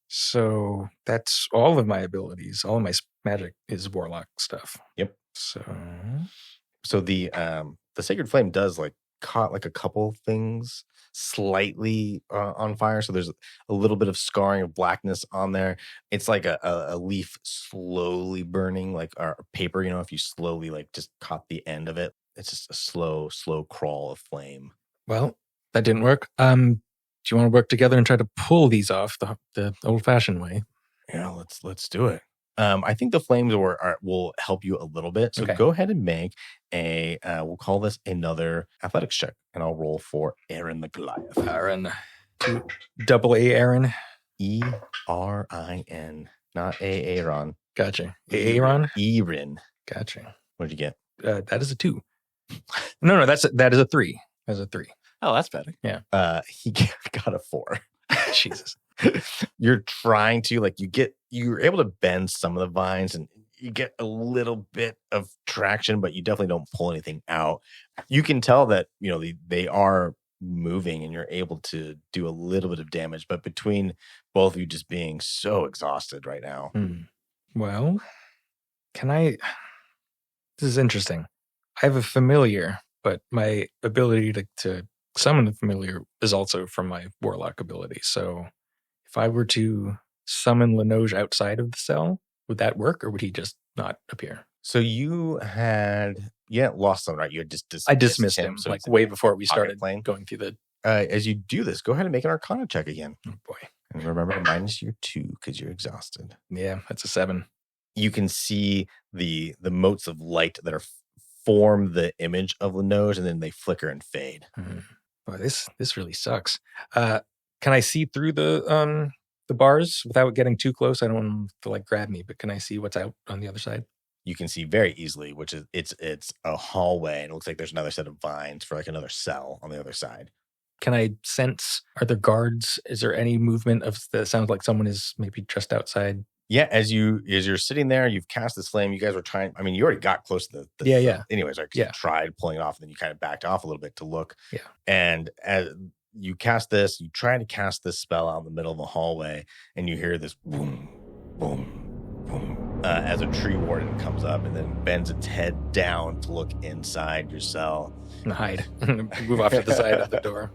So that's all of my abilities. All of my magic is warlock stuff. Yep. So the Sacred Flame does like caught like a couple things slightly on fire. So there's a little bit of scarring of blackness on there. It's like a leaf slowly burning, like a paper, if you slowly like just caught the end of it. It's just a slow crawl of flame. Well, that didn't work. Do you want to work together and try to pull these off the old-fashioned way? Yeah, let's do it. I think the flames will help you a little bit. So Go ahead and make we'll call this another athletics check, and I'll roll for Aaron the Goliath. Aaron, double A Aaron. Erin, not Aaron. Gotcha. Aaron. Erin. Gotcha. What'd you get? That is a 2. No, that is a 3. That's a 3. Oh, that's better. Yeah. He got a 4. Jesus. You're trying to you're able to bend some of the vines and you get a little bit of traction, but you definitely don't pull anything out. You can tell that, they are moving and you're able to do a little bit of damage, but between both of you just being so exhausted right now. Well, this is interesting. I have a familiar, but my ability to summon the familiar is also from my warlock ability. So if I were to summon Lenoge outside of the cell, would that work, or would he just not appear? So you had lost someone, right? You had just dismissed I dismissed him so like way before we started plane. Going through the. As you do this, go ahead and make an Arcana check again. Oh boy! And remember to minus your 2 because you're exhausted. Yeah, that's a 7. You can see the motes of light that are form the image of Lenoge, and then they flicker and fade. Boy, this really sucks. Can I see through the bars without getting too close? I don't want them to grab me, but can I see what's out on the other side? You can see very easily, which is it's a hallway, and it looks like there's another set of vines for another cell on the other side. Can I sense? Are there guards? Is there any movement that sounds like someone is maybe just outside? Yeah, as you're sitting there, you've cast this flame. You guys were trying. I mean, you already got close to the yeah. Anyways, right? Yeah. You tried pulling it off, and then you kind of backed off a little bit to look. Yeah. And as you cast this, you try to cast this spell out in the middle of the hallway, and you hear this boom, boom, boom. as a tree warden comes up and then bends its head down to look inside your cell. And hide. Move off to the side of the door.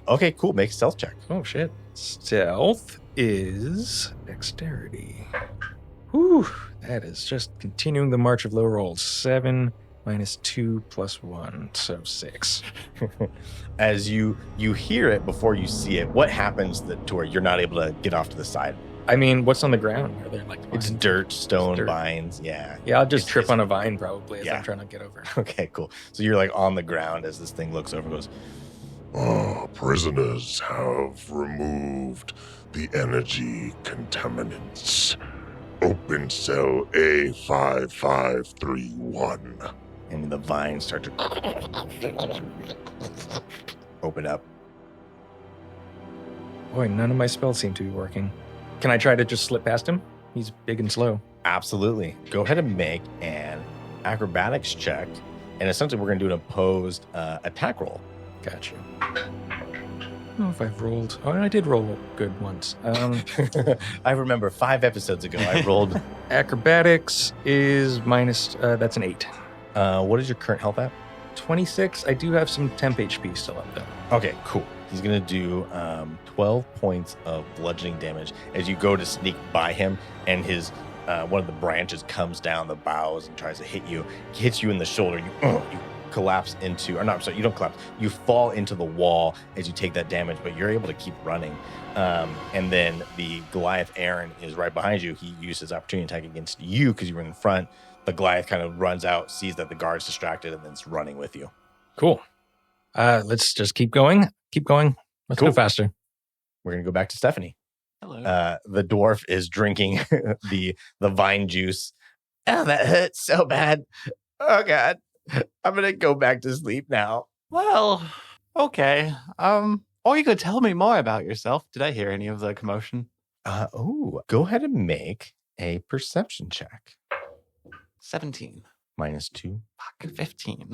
Okay, cool. Make a stealth check. Oh, shit. Stealth is dexterity. Whew. That is just continuing the march of low rolls. 7 minus 2 plus 1, so 6. As you hear it before you see it, what happens to where you're not able to get off to the side? I mean, what's on the ground? Are there like It's vines? dirt, stone, It's dirt. vines. Yeah. Yeah, I'll just It's- trip on a vine probably as Yeah. I'm trying to get over. Okay, cool. So you're like on the ground as this thing looks over and goes, Prisoners have removed the energy contaminants. Open cell A5531. and the vines start to open up. Boy, none of my spells seem to be working. Can I try to just slip past him? He's big and slow. Absolutely. Go ahead and make an acrobatics check. And essentially, we're going to do an opposed attack roll. Got you. I don't know if I've rolled. Oh, I did roll good once. I remember 5 episodes ago, I rolled. Acrobatics is minus, that's an 8. What is your current health at? 26. I do have some temp HP still up though. Okay, cool. He's going to do 12 points of bludgeoning damage as you go to sneak by him, and his one of the branches comes down the boughs and tries to hit you. He hits you in the shoulder. You collapse into, or not, sorry, you don't collapse. You fall into the wall as you take that damage, but you're able to keep running. And then the Goliath Aaron is right behind you. He used his opportunity attack against you because you were in front. The Goliath kind of runs out, sees that the guard's distracted, and then it's running with you. Cool. Let's just keep going. Keep going. Let's Cool. go faster. We're going to go back to Stephanie. Hello. The dwarf is drinking the vine juice. Oh, that hurts so bad. Oh, God. I'm going to go back to sleep now. Well, okay. Or you could tell me more about yourself. Did I hear any of the commotion? Go ahead and make a perception check. 17. -2. Fuck, 15.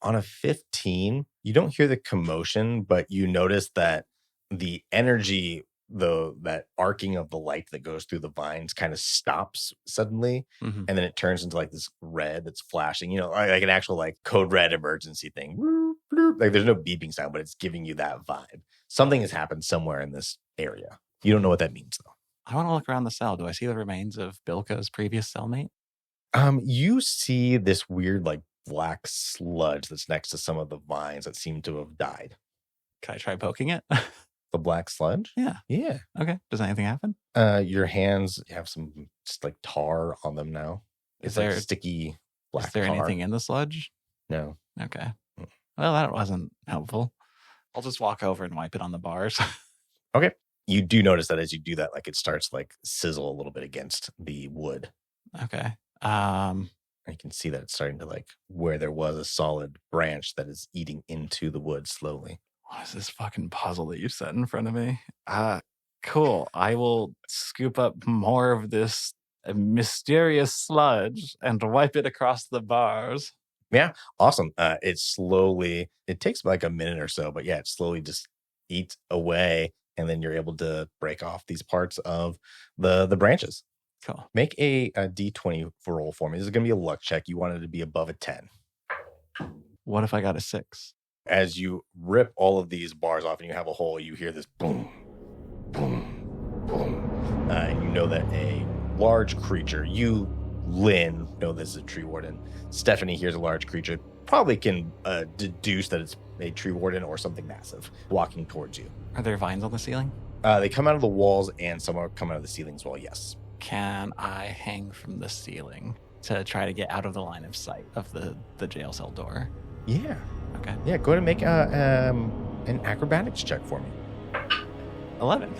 On a 15, you don't hear the commotion, but you notice that the energy, that arcing of the light that goes through the vines kind of stops suddenly, Mhm. and then it turns into like this red that's flashing, like an actual like code red emergency thing. Like there's no beeping sound, but it's giving you that vibe. Something has happened somewhere in this area. You don't know what that means though. I want to look around the cell. Do I see the remains of Bilko's previous cellmate? You see this weird like black sludge that's next to some of the vines that seem to have died. Can I try poking it? The black sludge? Yeah. Yeah. Okay. Does anything happen? Your hands have some just like tar on them now. Is It's like there- sticky black Is there tar. anything in the sludge? No. Okay. Well, that wasn't helpful. I'll just walk over and wipe it on the bars. You do notice that as you do that, like it starts to like sizzle a little bit against the wood. Okay. And you can see that it's starting to like where there was a solid branch that is eating into the wood slowly. What is this fucking puzzle that you set in front of me? Cool. I will scoop up more of this mysterious sludge and wipe it across the bars. Awesome. It takes like a minute or so, but yeah, it slowly just eats away. And then you're able to break off these parts of the branches. Cool. Make a D20 roll for me. This is going to be a luck check. You want it to be above a 10. What if I got a 6? As you rip all of these bars off and you have a hole, you hear this boom, boom, boom. And you know that a large creature, you, Lynn, know this is a tree warden. Stephanie hears a large creature, probably can deduce that it's a tree warden or something massive walking towards you. Are there vines on the ceiling? They come out of the walls and some are coming out of the ceiling as well, yes. Can I hang from the ceiling to try to get out of the line of sight of the jail cell door? Yeah. Okay. Yeah, go ahead and make an acrobatics check for me. 11.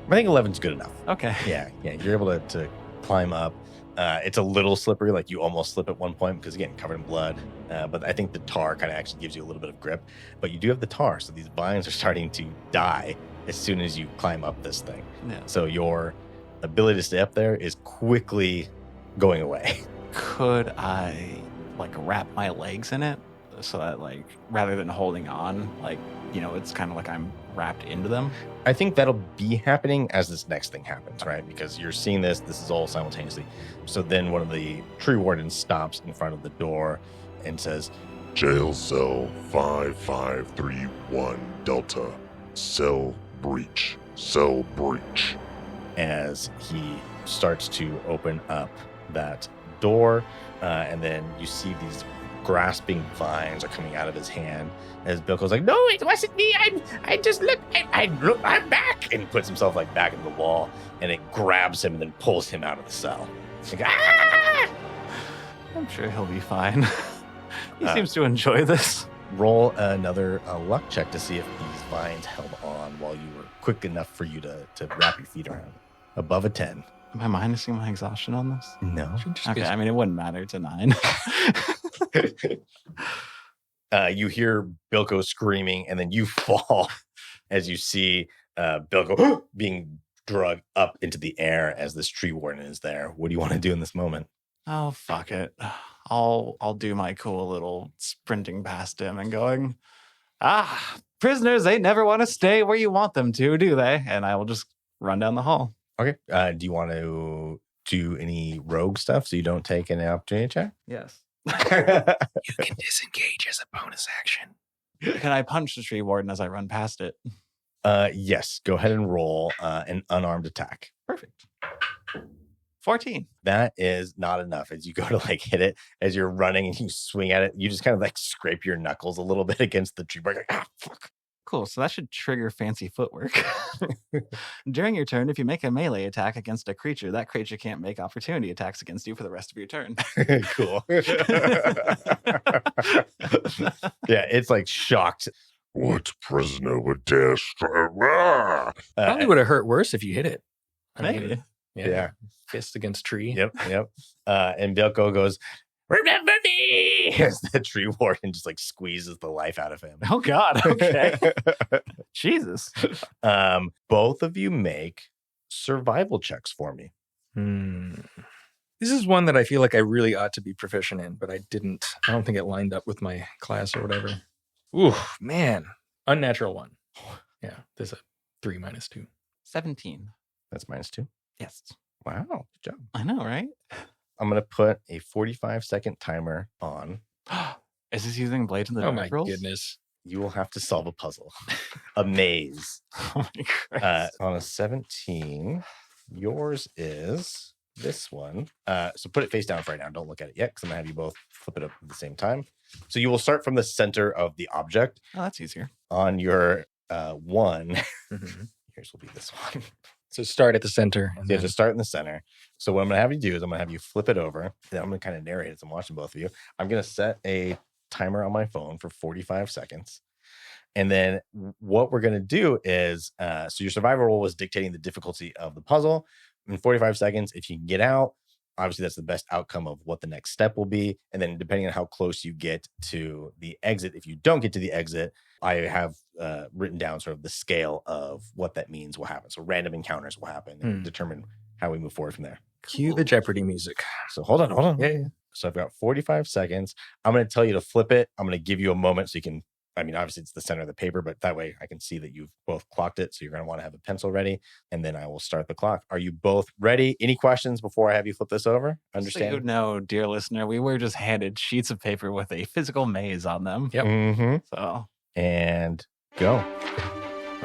I think 11's good enough. Okay. Yeah, you're able to climb up. It's a little slippery, like you almost slip at one point because, again, covered in blood. But I think the tar kind of actually gives you a little bit of grip. But you do have the tar, so these vines are starting to die as soon as you climb up this thing. Yeah. So your ability to stay up there is quickly going away. Could I like wrap my legs in it so that like rather than holding on, like, you know, it's kind of like I'm wrapped into them. I think that'll be happening as this next thing happens, right? Because you're seeing this is all simultaneously. So then one of the tree wardens stops in front of the door and says, Jail cell 5531 Delta. Cell breach. Cell breach. as he starts to open up that door, and then you see these grasping vines are coming out of his hand as Bill goes like, "No, it wasn't me. I just look. I'm back," and he puts himself like back into the wall, and it grabs him and then pulls him out of the cell. Like, ah! I'm sure he'll be fine. He seems to enjoy this. Roll another luck check to see if these vines held on while you were quick enough for you to wrap your feet around. Above a 10. Am I minusing my exhaustion on this? No. Okay, I mean, it wouldn't matter. It's a 9. You hear Bilko screaming, and then you fall as you see Bilko being dragged up into the air as this tree warden is there. What do you want to do in this moment? Oh, fuck it. I'll do my cool little sprinting past him and going, prisoners, they never want to stay where you want them to, do they? And I will just run down the hall. Okay. Do you want to do any rogue stuff so you don't take any opportunity check? Yes. You can disengage as a bonus action. Can I punch the tree warden as I run past it? Yes. Go ahead and roll an unarmed attack. Perfect. 14. That is not enough. As you go to like hit it, as you're running and you swing at it, you just kind of like scrape your knuckles a little bit against the tree bark. Like, fuck. Cool. So that should trigger fancy footwork. During your turn, if you make a melee attack against a creature, that creature can't make opportunity attacks against you for the rest of your turn. Cool. Yeah, it's like shocked. What prisoner would dare strike? Probably would have hurt worse if you hit it. Maybe. Yeah. Fist against tree. Yep. And Bilko goes, "Remember me!" As the tree warden just like squeezes the life out of him. Oh, God. Okay. Jesus. Both of you make survival checks for me. This is one that I feel like I really ought to be proficient in, but I didn't. I don't think it lined up with my class or whatever. Ooh, man. Unnatural 1. Yeah, there's a 3 minus 2. 17. That's -2. Yes. Wow, good job. I know, right? I'm going to put a 45-second timer on. Is this using Blades in the Oh, Dark my rules? goodness. You will have to solve a puzzle. A maze. Oh, my Christ. On a 17, yours is this one. So put it face down for right now. Don't look at it yet because I'm going to have you both flip it up at the same time. So you will start from the center of the object. Oh, that's easier. On your 1, yours will be this one. So start at the center. And So you have to start in the center. So what I'm going to have you do is I'm going to have you flip it over. Then I'm going to kind of narrate as I'm watching both of you. I'm going to set a timer on my phone for 45 seconds. And then what we're going to do is, so your survival roll was dictating the difficulty of the puzzle. In 45 seconds, if you can get out, obviously that's the best outcome of what the next step will be. And then depending on how close you get to the exit, if you don't get to the exit, I have written down sort of the scale of what that means will happen. So random encounters will happen and determine how we move forward from there. Cue the Jeopardy music. So hold on. Yeah. So I've got 45 seconds. I'm going to tell you to flip it. I'm going to give you a moment so you can, I mean, obviously it's the center of the paper, but that way I can see that you've both clocked it. So you're going to want to have a pencil ready, and then I will start the clock. Are you both ready? Any questions before I have you flip this over? Understand? So you know, dear listener, we were just handed sheets of paper with a physical maze on them. Yep. Mm-hmm. So. And go.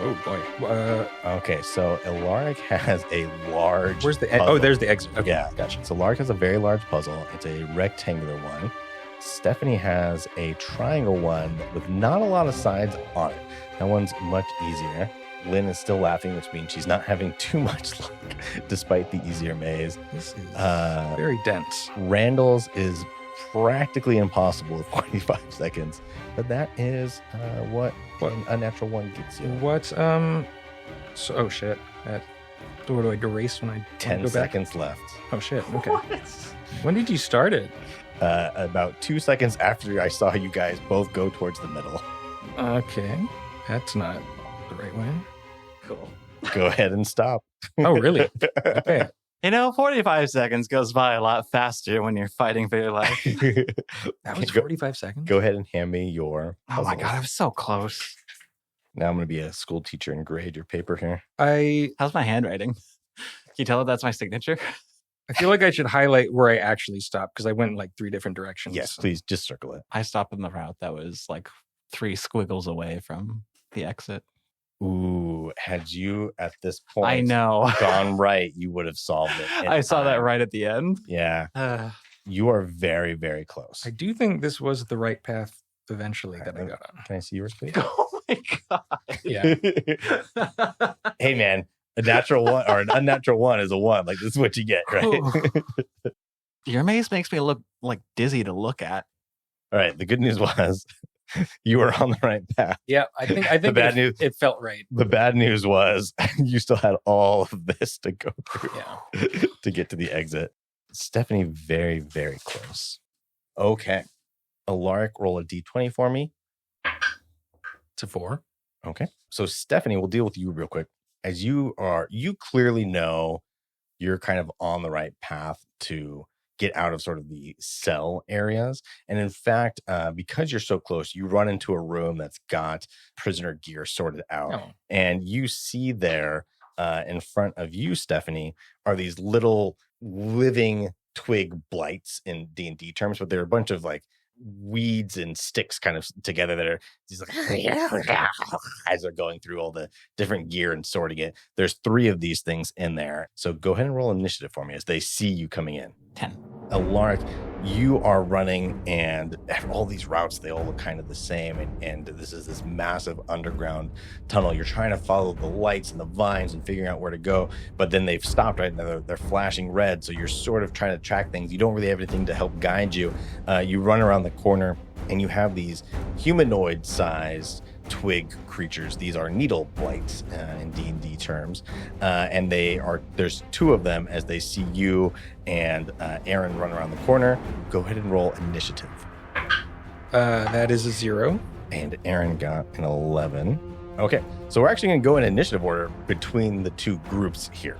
Oh, boy. Okay, so Elaric has a large Where's the puzzle. Oh, there's the exit. Okay. Yeah, gotcha. So Elaric has a very large puzzle. It's a rectangular one. Stephanie has a triangle one with not a lot of sides on it. That one's much easier. Lynn is still laughing, which means she's not having too much luck despite the easier maze. This is very dense. Randall's is practically impossible with 45 seconds, but that is what an unnatural 1 gets you. What? So, oh, shit. What do I erase when I 10 go back? seconds left. Oh, shit. Okay. When did you start it? About 2 seconds after I saw you guys both go towards the middle. Okay. That's not the right way. Cool. Go ahead and stop. Oh, really? Okay. 45 seconds goes by a lot faster when you're fighting for your life. That was Go- 45 seconds? Go ahead and hand me your Oh my puzzles. God, I was so close. Now I'm going to be a school teacher and grade your paper here. How's my handwriting? Can you tell that that's my signature? I feel like I should highlight where I actually stopped because I went in like 3 different directions. Yes, please just circle it. I stopped in the route that was like 3 squiggles away from the exit. Ooh, had you at this point I know. gone right, you would have solved it. in I saw that time. right at the end. Yeah. You are very, very close. I do think this was the right path eventually that I got on. Can I see yours, please? Oh my God. Yeah. Hey, man, a natural one or an unnatural one is a one. Like, this is what you get, right? Your maze makes me look like dizzy to look at. All right. The good news was you were on the right path. Yeah, I think The bad news. it felt right. The bad news was you still had all of this to go through Yeah. to get to the exit. Stephanie, very, very close. Okay. Elaric, roll a d20 for me. It's a 4. Okay. So Stephanie, we'll deal with you real quick. As you clearly know you're kind of on the right path to get out of sort of the cell areas. And in fact, because you're so close, you run into a room that's got prisoner gear sorted out. Oh. And you see there in front of you, Stephanie, are these little living twig blights in D&D terms, but they're a bunch of like weeds and sticks kind of together that are these like as they're going through all the different gear and sorting it. There's 3 of these things in there. So go ahead and roll initiative for me as they see you coming in. 10. Elaric, you are running, and all these routes, they all look kind of the same. And this is this massive underground tunnel. You're trying to follow the lights and the vines and figuring out where to go, but then they've stopped, right? And they're flashing red. So you're sort of trying to track things. You don't really have anything to help guide you. You run around the corner, and you have these humanoid-sized twig creatures. These are needle blights in D&D terms, and there's 2 of them as they see you and Aaron run around the corner. Go ahead and roll initiative. That is a 0. And Aaron got an 11. Okay, so we're actually going to go in initiative order between the 2 groups here.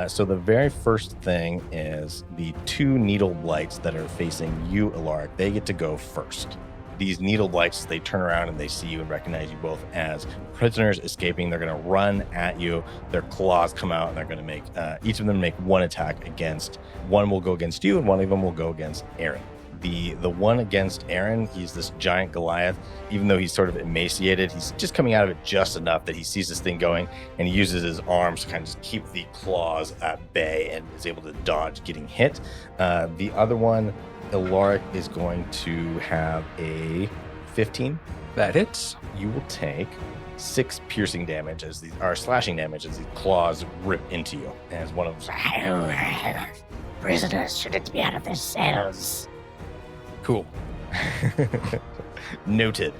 So the very first thing is the 2 needle blights that are facing you, Elaric. They get to go first. These needle blights, they turn around and they see you and recognize you both as prisoners escaping. They're going to run at you. Their claws come out and they're going to make, each of them make 1 attack against, 1 will go against you and 1 of them will go against Aaron. The one against Aaron, he's this giant Goliath. Even though he's sort of emaciated, he's just coming out of it just enough that he sees this thing going and he uses his arms to kind of just keep the claws at bay and is able to dodge getting hit. The other one, Elaric, is going to have a 15. That hits. You will take 6 piercing damage slashing damage as these claws rip into you. As one of them, Prisoners shouldn't be out of their cells. Cool. noted.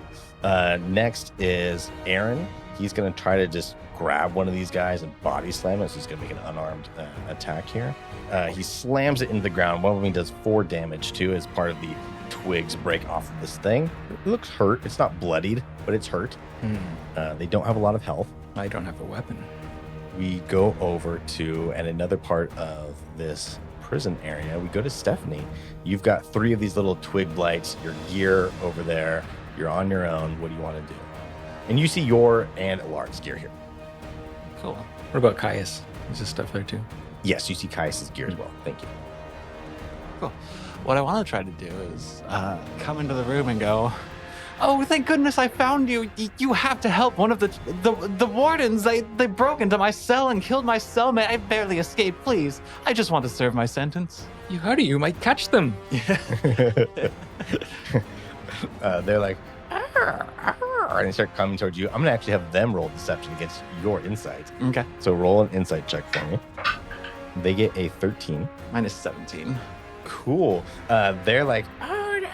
Next is Aaron. He's going to try to just grab one of these guys and body slam it. So he's going to make an unarmed attack here. He slams it into the ground. One of them does 4 damage too as part of the twigs break off of this thing. It looks hurt. It's not bloodied, but it's hurt. They don't have a lot of health. I don't have a weapon. We go over to, and another part of this prison area, we go to Stephanie. You've got 3 of these little twig blights, your gear over there. You're on your own. What do you want to do? And you see your and Alaric's gear here. Cool. What about Caius? Is his stuff there too? Yes, you see Caius' gear as well. Thank you. Cool. What I want to try to do is come into the room and go, oh, thank goodness I found you. You have to help one of the wardens. They broke into my cell and killed my cellmate. I barely escaped. Please, I just want to serve my sentence. You might catch them. They're like, "Arr, arr," and they start coming towards you. I'm going to actually have them roll deception against your insight. Okay. So roll an insight check for me. They get a 13. Mine is 17. Cool. They're like, oh, no,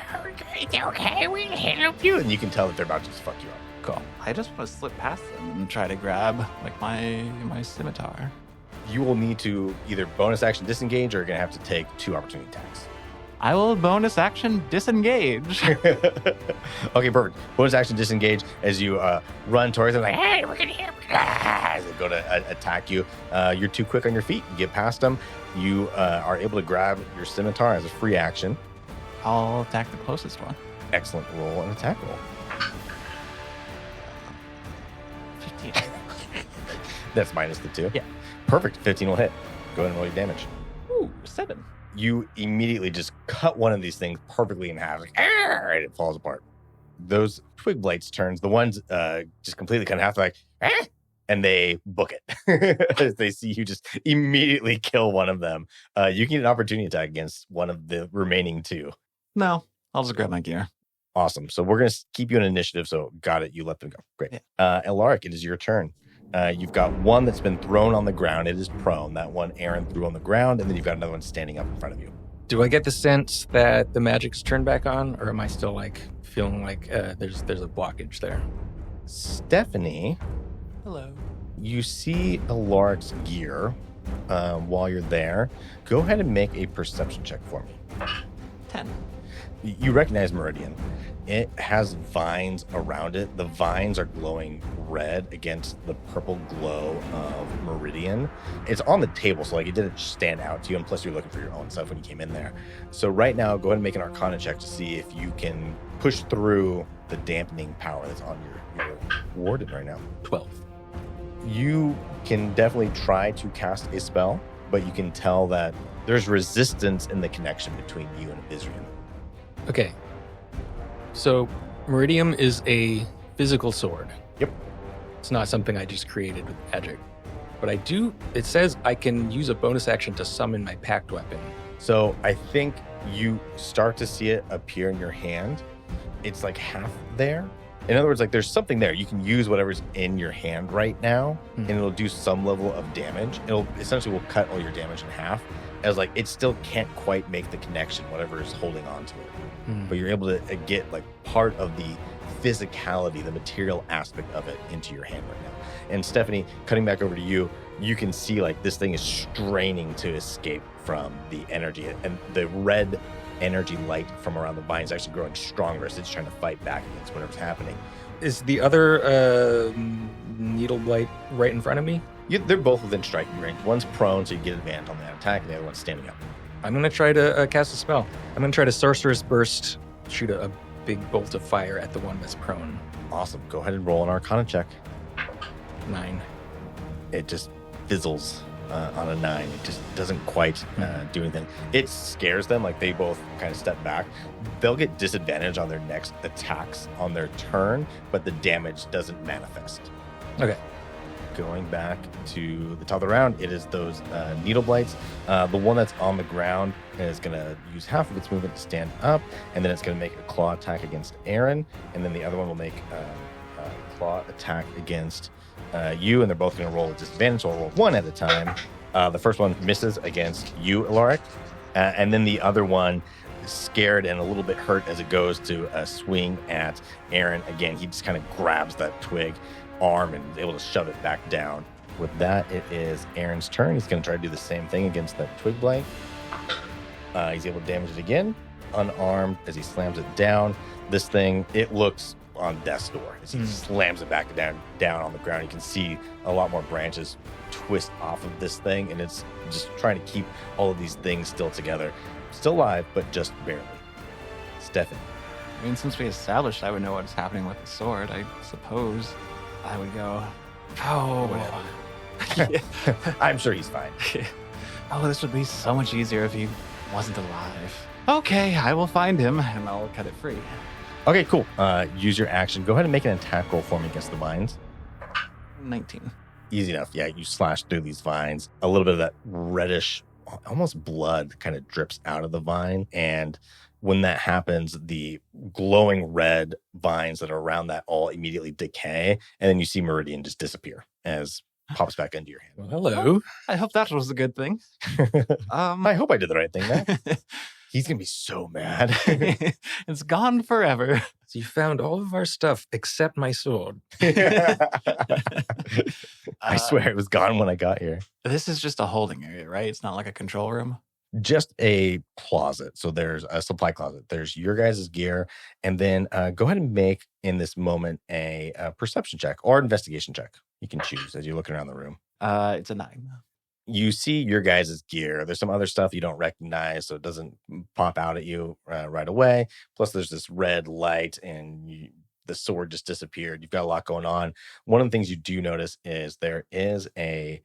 it's okay. We'll help you. And you can tell that they're about to just fuck you up. Cool. I just want to slip past them and try to grab like my scimitar. You will need to either bonus action disengage or you're going to have to take 2 opportunity attacks. I will bonus action disengage. Okay, perfect. Bonus action disengage as you run towards them, like, hey, we're gonna hear as they go to attack you. You're too quick on your feet. You get past them. You are able to grab your scimitar as a free action. I'll attack the closest one. Excellent. Roll an attack roll. 15. That's minus the 2. Yeah. Perfect. 15 will hit. Go ahead and roll your damage. Ooh, 7. You immediately just cut one of these things perfectly in half, like, and it falls apart. Those twig blades turns, the ones just completely cut in half, like, and they book it. As they see you just immediately kill one of them. You can get an opportunity attack against one of the remaining 2. No, I'll just grab my gear. Awesome. So we're going to keep you in initiative. So got it. You let them go. Great. Yeah. Elaric, it is your turn. You've got one that's been thrown on the ground. It is prone. That one Aaron threw on the ground. And then you've got another one standing up in front of you. Do I get the sense that the magic's turned back on? Or am I still like feeling like there's a blockage there? Stephanie. Hello. You see Elaric's gear while you're there. Go ahead and make a perception check for me. 10. You recognize Meridian. It has vines around it. The vines are glowing red against the purple glow of Meridian. It's on the table, so like it didn't stand out to you, and plus you're looking for your own stuff when you came in there. So right now, go ahead and make an Arcana check to see if you can push through the dampening power that's on your warden right now. 12. You can definitely try to cast a spell, but you can tell that there's resistance in the connection between you and Abysrian. Okay. So, Meridium is a physical sword. Yep. It's not something I just created with magic. But it says I can use a bonus action to summon my pact weapon. So I think you start to see it appear in your hand. It's like half there. In other words, like there's something there. You can use whatever's in your hand right now, and it'll do some level of damage. It'll essentially will cut all your damage in half, as like it still can't quite make the connection, whatever is holding on to it. But you're able to get like part of the physicality, the material aspect of it into your hand right now. And Stephanie, cutting back over to you, you can see like this thing is straining to escape from the energy, and the red energy light from around the vine is actually growing stronger as it's trying to fight back against whatever's happening. Is the other needle blight right in front of me? They're both within striking range. One's prone, so you get advantage on that attack, and the other one's standing up. I'm going to try to cast a spell. I'm going to try to Sorcerous Burst, shoot a big bolt of fire at the one that's prone. Awesome. Go ahead and roll an Arcana check. 9. It just fizzles on a 9. It just doesn't quite do anything. It scares them, like they both kind of step back. They'll get disadvantage on their next attacks on their turn, but the damage doesn't manifest. Okay. Going back to the top of the round, it is those needle blights. The one that's on the ground is going to use half of its movement to stand up, and then it's going to make a claw attack against Aaron, and then the other one will make a claw attack against you, and they're both going to roll a disadvantage, so I'll roll one at a time. The first one misses against you, Elaric, and then the other one, scared and a little bit hurt as it goes to swing at Aaron. Again, he just kind of grabs that twig arm and is able to shove it back down. With that, it is Aaron's turn. He's going to try to do the same thing against that twig blight. He's able to damage it again, unarmed, as he slams it down. This thing, it looks on death's door as he slams it back down on the ground. You can see a lot more branches twist off of this thing, and it's just trying to keep all of these things still together. Still alive, but just barely. Stephanie. I mean, since we established I would know what's happening with the sword, I suppose I would go, I'm sure he's fine. Oh, this would be so much easier if he wasn't alive. Okay, I will find him, and I'll cut it free. Okay, cool. Use your action. Go ahead and make an attack roll for me against the vines. 19. Easy enough. Yeah, you slash through these vines. A little bit of that reddish, almost blood kind of drips out of the vine. And when that happens, the glowing red vines that are around that all immediately decay. And then you see Meridian just disappear as pops back into your hand. Well, hello. I hope that was a good thing. I hope I did the right thing now. He's going to be so mad. It's gone forever. So you found all of our stuff except my sword. I swear it was gone when I got here. This is just a holding area, right? It's not like a control room. Just a closet. So there's a supply closet. There's your guys' gear. And then go ahead and make, in this moment, a perception check or investigation check. You can choose as you're looking around the room. It's a 9. You see your guys' gear. There's some other stuff you don't recognize, so it doesn't pop out at you right away. Plus, there's this red light, and the sword just disappeared. You've got a lot going on. One of the things you do notice is there is a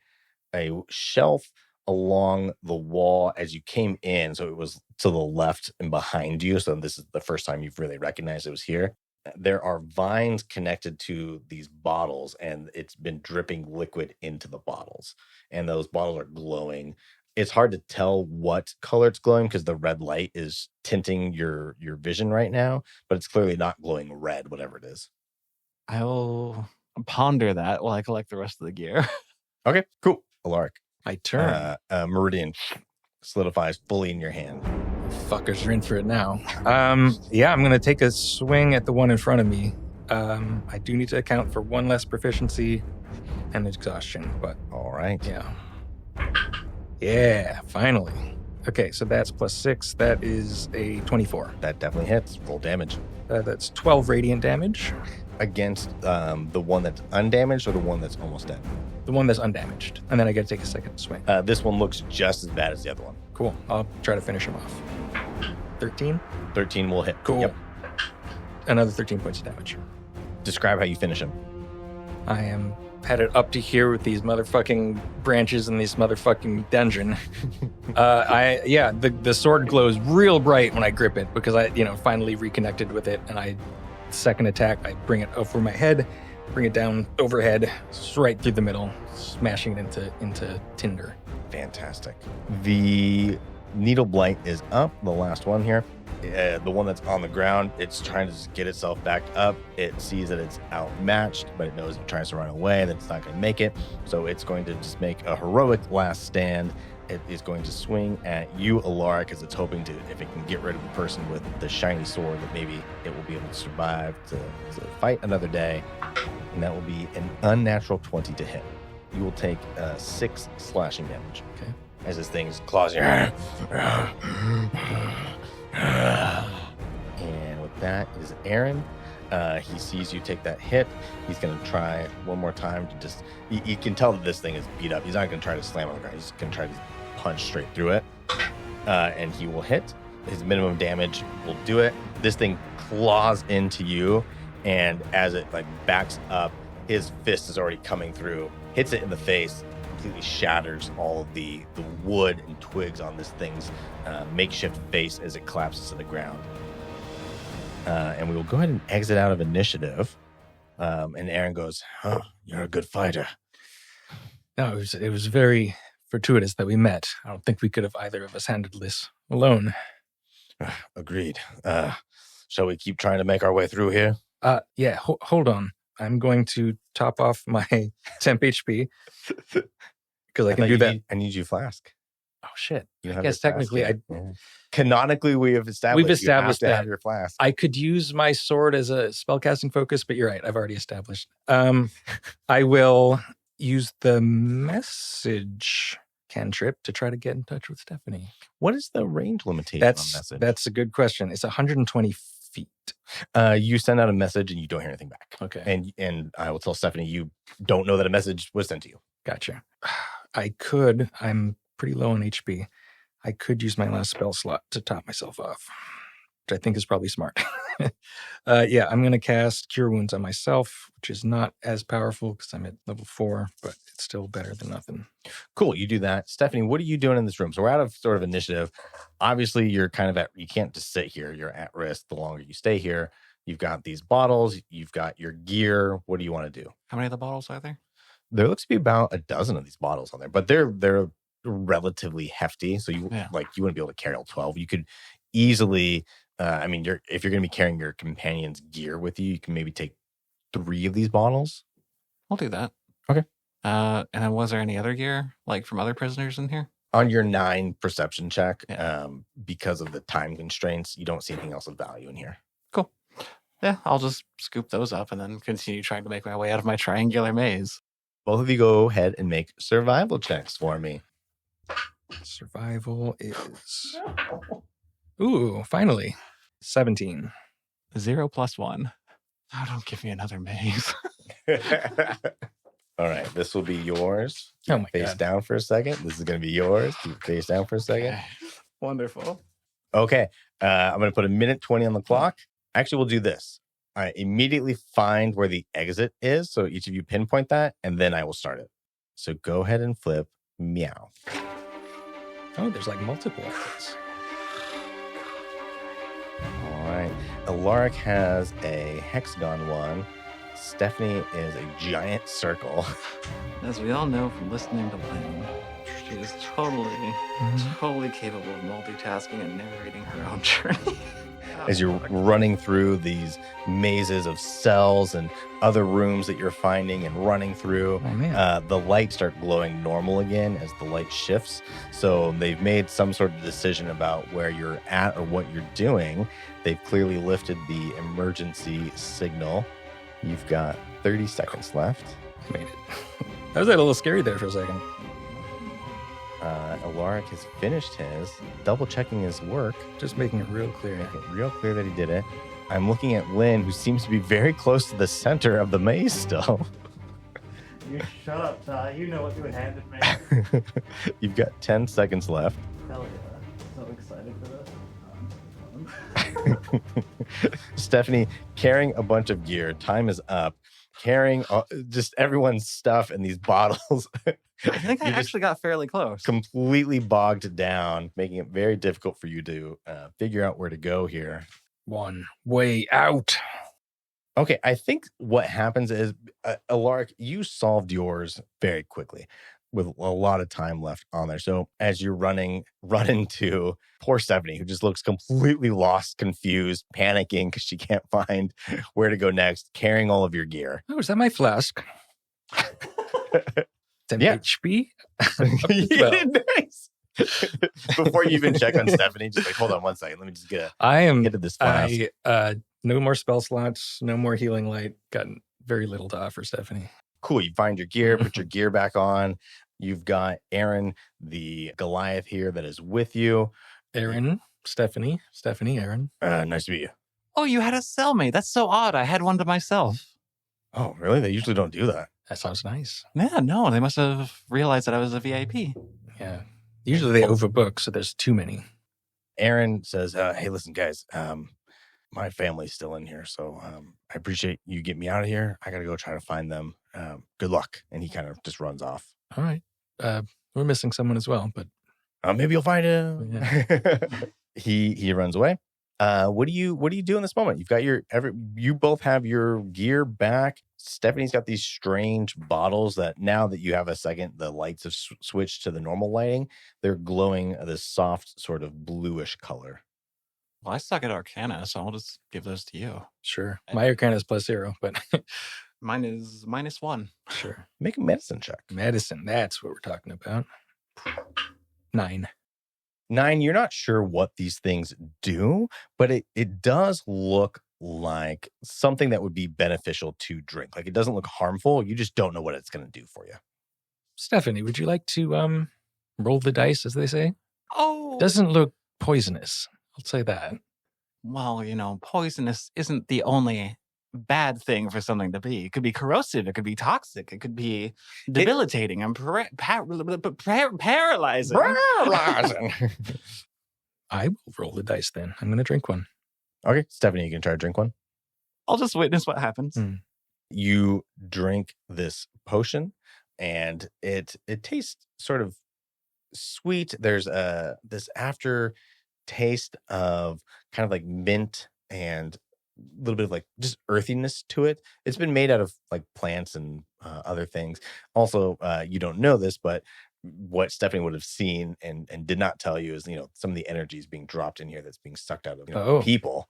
shelf along the wall as you came in. So it was to the left and behind you. So this is the first time you've really recognized it was here. There are vines connected to these bottles, and it's been dripping liquid into the bottles. And those bottles are glowing. It's hard to tell what color it's glowing because the red light is tinting your vision right now, but it's clearly not glowing red, whatever it is. I'll ponder that while I collect the rest of the gear. Okay, cool. Elaric. I turn. Meridian solidifies fully in your hand. Fuckers are in for it now. Yeah, I'm going to take a swing at the one in front of me. I do need to account for one less proficiency and exhaustion, but... All right. Yeah. Yeah, finally. Okay, so that's +6. That is a 24. That definitely hits. Roll damage. That's 12 radiant damage. Against the one that's undamaged or the one that's almost dead? The one that's undamaged. And then I get to take a second swing. This one looks just as bad as the other one. Cool. I'll try to finish him off. 13? 13 will hit. Cool. Yep. Another 13 points of damage. Describe how you finish him. I am headed up to here with these motherfucking branches in this motherfucking dungeon. The sword glows real bright when I grip it because I, finally reconnected with it. And second attack, I bring it over my head, bring it down overhead, right through the middle, smashing it into tinder. Fantastic. The needle blight is up, the last one here. The one that's on the ground, it's trying to just get itself back up. It sees that it's outmatched, but it knows if it tries to run away, that it's not going to make it. So it's going to just make a heroic last stand. It is going to swing at you, Elaric, because it's hoping to, if it can get rid of the person with the shiny sword, that maybe it will be able to survive to fight another day. And that will be an unnatural 20 to hit. You will take 6 slashing damage. Okay. As this thing's claws in your hand. And with that is Aaron. He sees you take that hit. He's going to try one more time to just... You can tell that this thing is beat up. He's not going to try to slam on the ground. He's going to try to punch straight through it. And he will hit. His minimum damage will do it. This thing claws into you. And as it backs up, his fist is already coming through. Hits it in the face. Completely shatters all of the wood and twigs on this thing's makeshift face as it collapses to the ground. And we will go ahead and exit out of initiative. And Aaron goes, "Oh, you're a good fighter." No, it was very fortuitous that we met. I don't think we could have either of us handled this alone. Agreed. Shall we keep trying to make our way through here? Yeah, hold on. I'm going to top off my temp HP because I can do that. I need you flask. Oh shit! I guess technically, canonically we've established that you have your flask. I could use my sword as a spellcasting focus, but you're right. I've already established. I will use the message cantrip to try to get in touch with Stephanie. What is the range limitation on message? That's a good question. It's 120 feet. You send out a message and you don't hear anything back. Okay. And I will tell Stephanie you don't know that a message was sent to you. Gotcha. I'm pretty low on HP. I could use my last spell slot to top myself off, which I think is probably smart. Yeah, I'm going to cast Cure Wounds on myself, which is not as powerful because I'm at level 4, but it's still better than nothing. Cool, you do that. Stephanie, what are you doing in this room? So we're out of sort of initiative. Obviously, you're kind of you can't just sit here. You're at risk the longer you stay here. You've got these bottles. You've got your gear. What do you want to do? How many of the bottles are there? There looks to be about a dozen of these bottles on there, but they're relatively hefty. So you wouldn't be able to carry all 12. You could easily, if you're going to be carrying your companion's gear with you, you can maybe take 3 of these bottles. I'll do that. Okay. And then was there any other gear, from other prisoners in here? On your 9 perception check, because of the time constraints, you don't see anything else of value in here. Cool. Yeah, I'll just scoop those up and then continue trying to make my way out of my triangular maze. Both of you go ahead and make survival checks for me. Survival is... Ooh, finally. 17. 0 + 1. Oh, don't give me another maze. All right, this will be yours. Oh my Face God. down for a second. This is going to be yours. Keep face down for a second. Okay. Wonderful. Okay, I'm going to put a minute 20 on the clock. Actually, we'll do this. All right, immediately find where the exit is. So each of you pinpoint that, and then I will start it. So go ahead and flip meow. Oh, there's like multiple exits. All right, Elaric has a hexagon one. Stephanie is a giant circle. As we all know from listening to Lynn, she is totally capable of multitasking and narrating her own journey. As you're running through these mazes of cells and other rooms that you're finding and running through, Oh, man. the lights start glowing normal again as the light shifts. So they've made some sort of decision about where you're at or what you're doing. They've clearly lifted the emergency signal. You've got 30 seconds left. Made it. That was a little scary there for a second. Elaric has finished his, double checking his work. Just making it real clear. Make it real clear that he did it. I'm looking at Lynn, who seems to be very close to the center of the maze still. You shut up, Ty. You know what you handed me. You've got 10 seconds left. Hell yeah. So excited for this. Stephanie carrying a bunch of gear. Time is up. Carrying just everyone's stuff in these bottles. I think I You just actually got fairly close. completely bogged down, making it very difficult for you to figure out where to go here. One way out. Okay, I think what happens is, Elaric, you solved yours very quickly with a lot of time left on there. So as you're run into poor Stephanie, who just looks completely lost, confused, panicking because she can't find where to go next, carrying all of your gear. Oh, is that my flask? 10 Yeah. HP? You Well. did nice. Before you even check on Stephanie, just like, hold on one second. Let me just get to this flask. No more spell slots, no more healing light. Got very little to offer Stephanie. Cool. You find your gear, put your gear back on. You've got Aaron, the Goliath here that is with you. Aaron, Stephanie, Aaron. Nice to meet you. Oh, you had a cellmate. That's so odd. I had one to myself. Oh, really? They usually don't do that. That sounds nice. Yeah, no, they must have realized that I was a VIP. Yeah. Usually they overbook, so there's too many. Aaron says, hey, listen, guys, my family's still in here, so I appreciate you getting me out of here. I got to go try to find them. Good luck. And he kind of just runs off. All right. We're missing someone as well, but Maybe you'll find him. Yeah. He runs away. What do you do in this moment? You've got you both have your gear back. Stephanie's got these strange bottles that now that you have a second, the lights have switched to the normal lighting. They're glowing this soft sort of bluish color. Well, I suck at Arcana, so I'll just give those to you. sure. My Arcana is +0, but Mine is -1. sure. Make a medicine check. Medicine, that's what we're talking about. 9. 9, you're not sure what these things do, but it does look like something that would be beneficial to drink. Like, it doesn't look harmful. You just don't know what it's going to do for you. Stephanie, would you like to roll the dice, as they say? Oh, Doesn't look poisonous. I'll say that. well, poisonous isn't the only bad thing for something to be. It could be corrosive. It could be toxic. It could be debilitating and paralyzing. I will roll the dice then. I'm going to drink one. Okay, Stephanie, you can try to drink one. I'll just witness what happens. You drink this potion, and it tastes sort of sweet. There's this after taste of kind of like mint and a little bit of like just earthiness to it. It's been made out of like plants and other things. Also, you don't know this, but what Stephanie would have seen and did not tell you is, some of the energy is being dropped in here that's being sucked out of people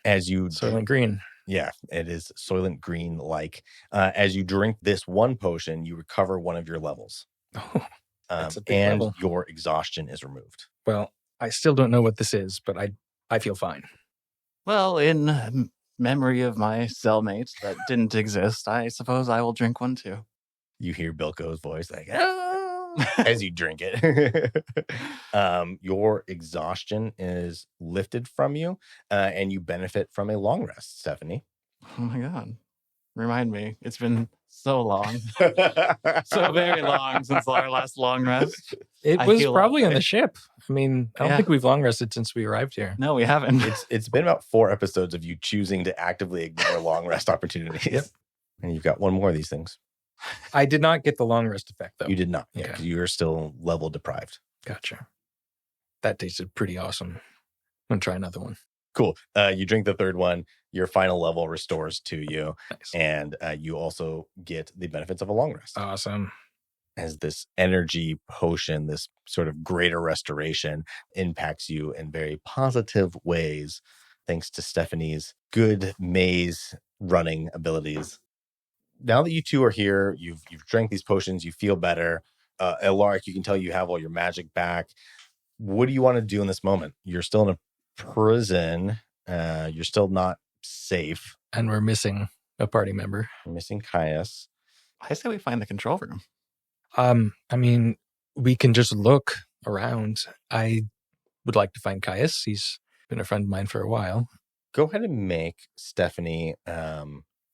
as you Soylent Green. Yeah, it is Soylent Green like. As you drink this one potion, you recover one of your levels. Oh, that's a big and level. your exhaustion is removed. Well, I still don't know what this is, but I feel fine. Well, in memory of my cellmates that didn't exist, I suppose I will drink one too. You hear Bilko's voice like, oh. as you drink it. Your exhaustion is lifted from you, and you benefit from a long rest, Stephanie. Oh my god. Remind me. It's been so long. So very long since our last long rest. It I was feel probably that on way. the ship. I mean, I don't Yeah. think we've long rested since we arrived here. No, we haven't. It's been about 4 episodes of you choosing to actively ignore long rest opportunities. Yep. And you've got one more of these things. I did not get the long rest effect, though. You did not. Yeah, Okay. 'cause you're still level deprived. Gotcha. That tasted pretty awesome. I'm going to try another one. Cool. You drink the third one. Your final level restores to you. Nice. And you also get the benefits of a long rest. Awesome. As this energy potion, this sort of greater restoration impacts you in very positive ways, thanks to Stephanie's good maze running abilities. Now that you two are here, you've drank these potions, you feel better. Elaric, you can tell you have all your magic back. What do you want to do in this moment? You're still in a prison. You're still not safe. And we're missing a party member. You're missing Caius. I say we find the control room. I mean, we can just look around. I would like to find Caius. He's been a friend of mine for a while. Go ahead and make Stephanie,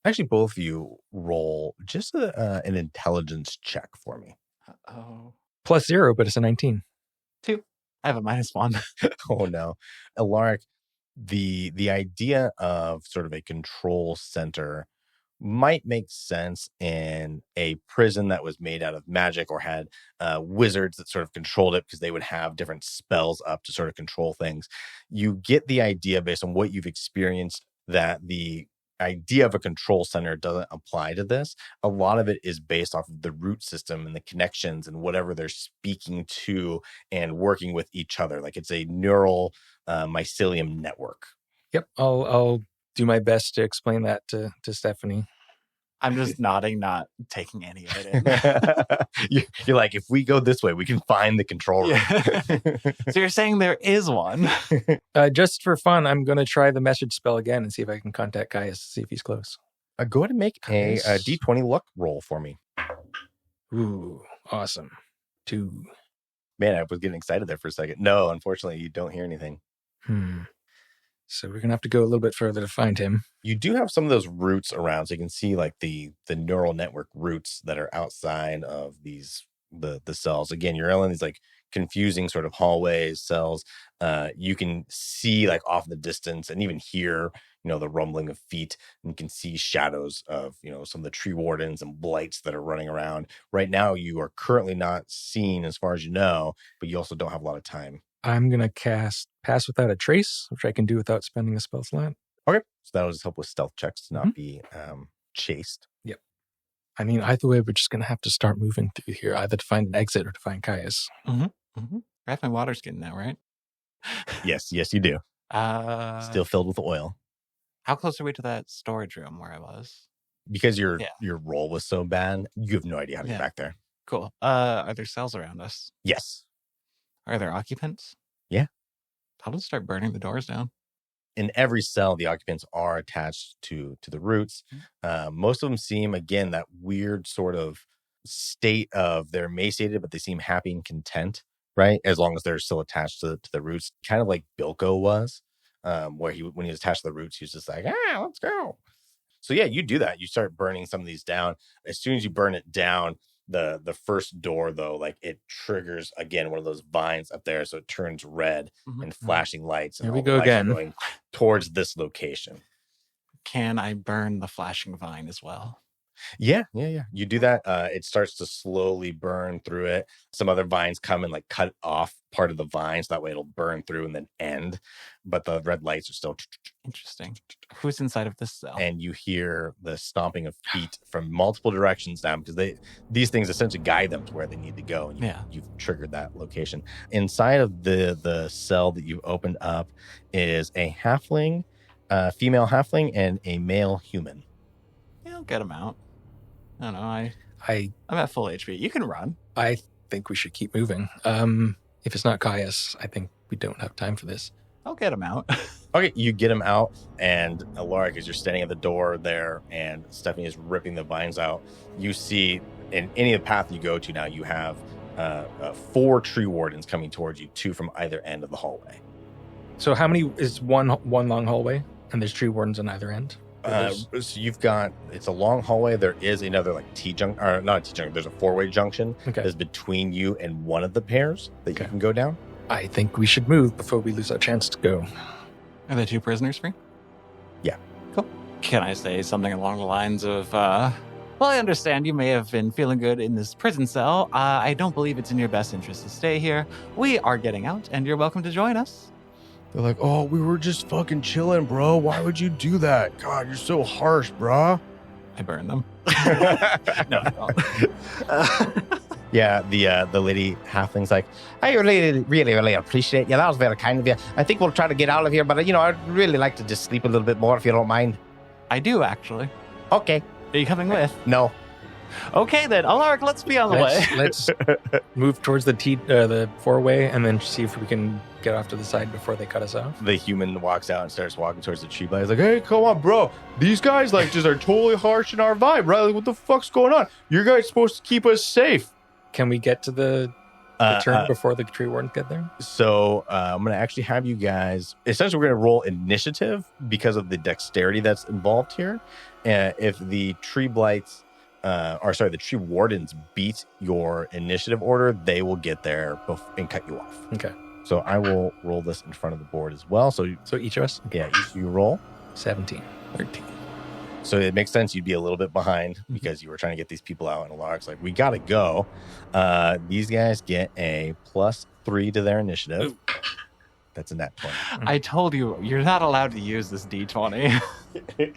actually both of you roll just an intelligence check for me. Oh. +0, but it's a 19. 2. I have a -1. Oh no. Elaric, the idea of sort of a control center might make sense in a prison that was made out of magic or had wizards that sort of controlled it because they would have different spells up to sort of control things. You get the idea based on what you've experienced that the idea of a control center doesn't apply to this. A lot of it is based off of the root system and the connections and whatever they're speaking to and working with each other. Like it's a neural mycelium network. Yep. I'll do my best to explain that to Stephanie. I'm just nodding, not taking any of it in. You're like, if we go this way, we can find the control room. Yeah. So you're saying there is one? Just for fun, I'm going to try the message spell again and see if I can contact Caius to see if he's close. Go ahead and make a Nice. D20 luck roll for me. Ooh, awesome. 2. Man, I was getting excited there for a second. No, unfortunately, you don't hear anything. So we're going to have to go a little bit further to find him. You do have some of those roots around, so you can see like the neural network roots that are outside of these the cells. Again, you're in these like confusing sort of hallways, cells. You can see like off in the distance and even hear, the rumbling of feet, and you can see shadows of, some of the tree wardens and blights that are running around. Right now, you are currently not seen as far as you know, but you also don't have a lot of time. I'm going to cast Pass Without a Trace, which I can do without spending a spell slot. Okay. So that'll just help with stealth checks to not be chased. Yep. I mean, either way, we're just going to have to start moving through here, either to find an exit or to find Caius. I have my water skin now, right? Yes, you do. Still filled with oil. How close are we to that storage room where I was? Because your roll was so bad, you have no idea how to get back there. Cool. Are there cells around us? Yes. Are there occupants? Yeah. I'll just start burning the doors down. In every cell, the occupants are attached to the roots. Most of them seem, again, that weird sort of state of they're emaciated, but they seem happy and content, right? As long as they're still attached to the roots. Kind of like Bilko was, where when he was attached to the roots, he was just like, let's go. So yeah, you do that. You start burning some of these down. As soon as you burn it down, the first door, though, like it triggers again one of those vines up there, so it turns red and flashing lights. And Here we all the go lights are again. going towards this location. Can I burn the flashing vine as well? Yeah. You do that. It starts to slowly burn through it. Some other vines come and like cut off part of the vines. That way it'll burn through and then end. But the red lights are still. Interesting. Who's inside of this cell? And you hear the stomping of feet from multiple directions now, because these things essentially guide them to where they need to go. And you've triggered that location. Inside of the cell that you've opened up is a halfling, female halfling, and a male human. Yeah, I'll get them out. I don't know. I'm at full HP. You can run. I think we should keep moving. If it's not Caius, I think we don't have time for this. I'll get him out. Okay, you get him out, and Elaric, as you're standing at the door there, and Stephanie is ripping the vines out, you see in any of the path you go to now, you have 4 tree wardens coming towards you, 2 from either end of the hallway. So how many is one long hallway, and there's tree wardens on either end? So you've got, it's a long hallway. There is another like T-junction, or not a T-junction, there's a 4-way junction that's between you and one of the pairs that you can go down. I think we should move before we lose our chance to go. Are the 2 prisoners free? Yeah. Cool. Can I say something along the lines of, well, I understand you may have been feeling good in this prison cell. I don't believe it's in your best interest to stay here. We are getting out, and you're welcome to join us. They're like, oh, we were just fucking chilling, bro. Why would you do that? God, you're so harsh, bro. I burned them. No. Yeah, the lady halfling's like, I really appreciate you. That was very kind of you. I think we'll try to get out of here, but, I'd really like to just sleep a little bit more if you don't mind. I do, actually. Okay. Are you coming with? No. Okay, then. Alaric, let's be on the way. Let's move towards the 4-way and then see if we can get off to the side before they cut us off. The human walks out and starts walking towards the tree blade. He's like, hey, come on, bro. These guys just are totally harsh in our vibe, right? Like, what the fuck's going on? You guys supposed to keep us safe. Can we get to the turn before the tree wardens get there? So I'm going to actually have you guys, essentially we're going to roll initiative because of the dexterity that's involved here. If the tree blights, the tree wardens beat your initiative order, they will get there and cut you off. Okay. So I will roll this in front of the board as well. So each of us? Yeah, you roll. 17. 13. So it makes sense you'd be a little bit behind because you were trying to get these people out, and Alaric's like, we got to go. These guys get a +3 to their initiative. Ooh. That's a nat 20. I told you, you're not allowed to use this D20. We've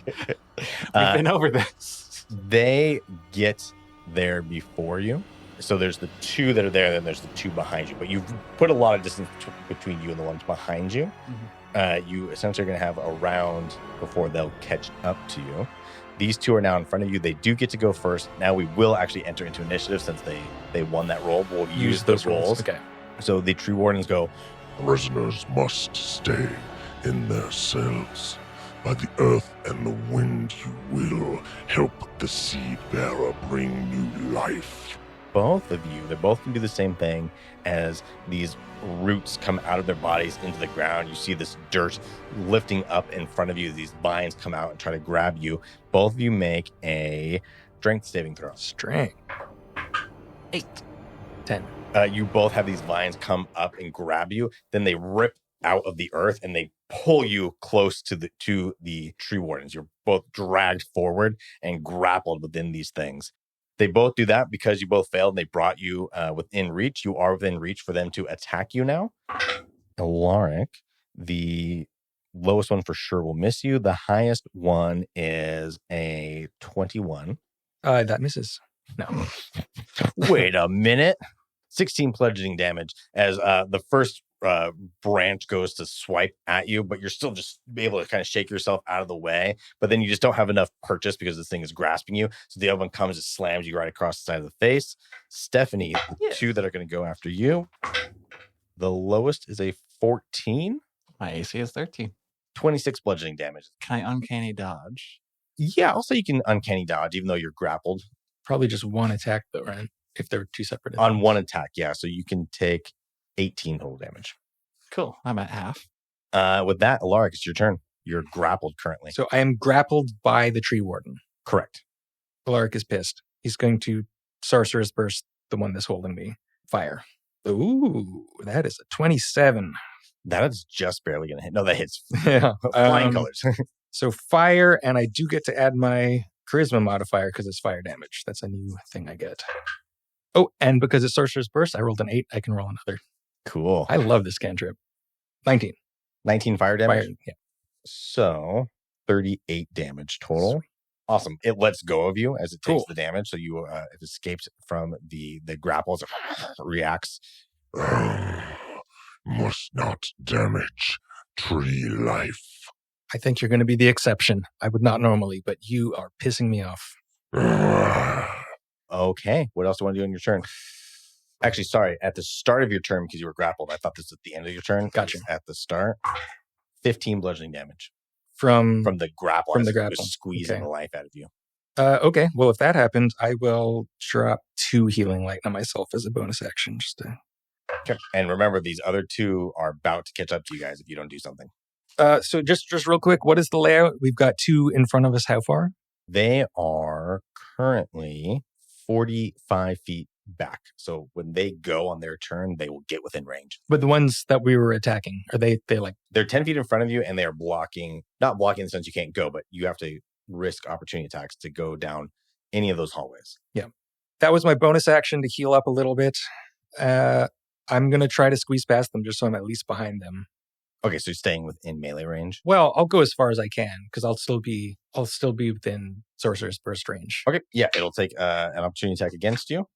been over this. They get there before you. So there's the 2 that are there, then there's the 2 behind you. But you've put a lot of distance between you and the ones behind you. Mm-hmm. You essentially are going to have a round before they'll catch up to you. These 2 are now in front of you. They do get to go first. Now we will actually enter into initiative since they won that roll. We'll use those rolls. Okay. So the tree wardens go, prisoners must stay in their cells. By the earth and the wind you will help the seed bearer bring new life. Both of you, they're both going to do the same thing. As these roots come out of their bodies into the ground, you see this dirt lifting up in front of you. These vines come out and try to grab you. Both of you make a strength saving throw. Strength. 8. 10. You both have these vines come up and grab you. Then they rip out of the earth and they pull you close to the tree wardens. You're both dragged forward and grappled within these things. They both do that because you both failed and they brought you within reach. You are within reach for them to attack you now. Elaric, the lowest one for sure will miss you. The highest one is a 21. That misses. No. Wait a minute. 16 bludgeoning damage as the first branch goes to swipe at you, but you're still just able to kind of shake yourself out of the way. But then you just don't have enough purchase because this thing is grasping you. So the other one comes and slams you right across the side of the face. Stephanie, the 2 that are going to go after you. The lowest is a 14. My AC is 13. 26 bludgeoning damage. Can I uncanny dodge? Yeah, I'll say you can uncanny dodge, even though you're grappled. Probably just one attack, though, right? If they're 2 separate attacks. On one attack, yeah. So you can take 18 total damage. Cool. I'm at half. With that, Elaric, it's your turn. You're grappled currently. So I am grappled by the tree warden. Correct. Elaric is pissed. He's going to Sorcerer's Burst, the one that's holding me. Fire. Ooh, that is a 27. That is just barely going to hit. No, that hits. Yeah. Flying colors. So fire, and I do get to add my charisma modifier because it's fire damage. That's a new thing I get. Oh, and because it's Sorcerer's Burst, I rolled an 8. I can roll another. Cool. I love this cantrip. 19. 19 fire damage? Fire, yeah. So 38 damage total. Sweet. Awesome. It lets go of you as it takes the damage. So you it escapes from the grapples. It reacts. Must not damage tree life. I think you're going to be the exception. I would not normally, but you are pissing me off. Okay. What else do you want to do on your turn? Actually, sorry. At the start of your turn, because you were grappled, I thought this was at the end of your turn. Gotcha. At the start, 15 bludgeoning damage from the grapple. From the grapple, squeezing the life out of you. Okay, well, if that happened, I will drop 2 healing light on myself as a bonus action. Just to... Okay. And remember, these other 2 are about to catch up to you guys if you don't do something. So just real quick, what is the layout? We've got 2 in front of us. How far? They are currently 45 feet back. So when they go on their turn, they will get within range. But the ones that we were attacking, are they like... They're 10 feet in front of you, and they are blocking, not blocking in the sense you can't go, but you have to risk opportunity attacks to go down any of those hallways. Yeah. That was my bonus action to heal up a little bit. I'm going to try to squeeze past them just so I'm at least behind them. Okay, so you're staying within melee range? Well, I'll go as far as I can because I'll still be within Sorcerer's Burst range. Okay, yeah, it'll take an opportunity attack against you.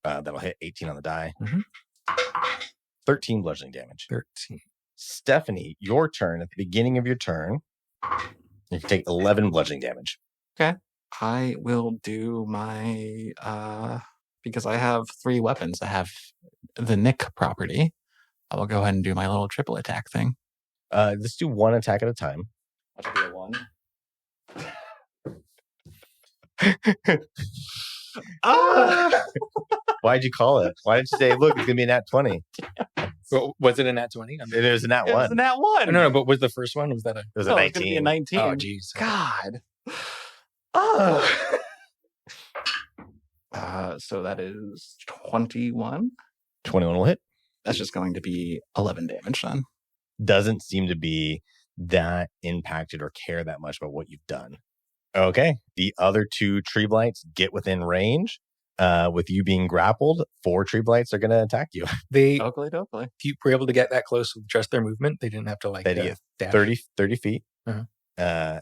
That'll hit 18 on the die. 13 bludgeoning damage. 13. Stephanie, your turn. At the beginning of your turn, you can take 11 bludgeoning damage. Okay. I will do my, because I have 3 weapons. I have the Nick property. I will go ahead and do my little triple attack thing. Let's do 1 attack at a time. That'll be a 1. Why'd you call it? Why didn't you say, look, it's going to be a nat 20? Well, was it a nat 20? It was a nat 1. It was a nat 1. No, but was the first one? Was that a... It was a 19. It's going to be a 19. Oh, jeez. God. So that is 21. 21 will hit. That's just going to be 11 damage then. Doesn't seem to be that impacted or care that much about what you've done. Okay. The other 2 tree blights get within range. With you being grappled, 4 tree blights are going to attack you. They Oakley. you were able to get that close with just their movement. They didn't have to like That is dash. 30 feet.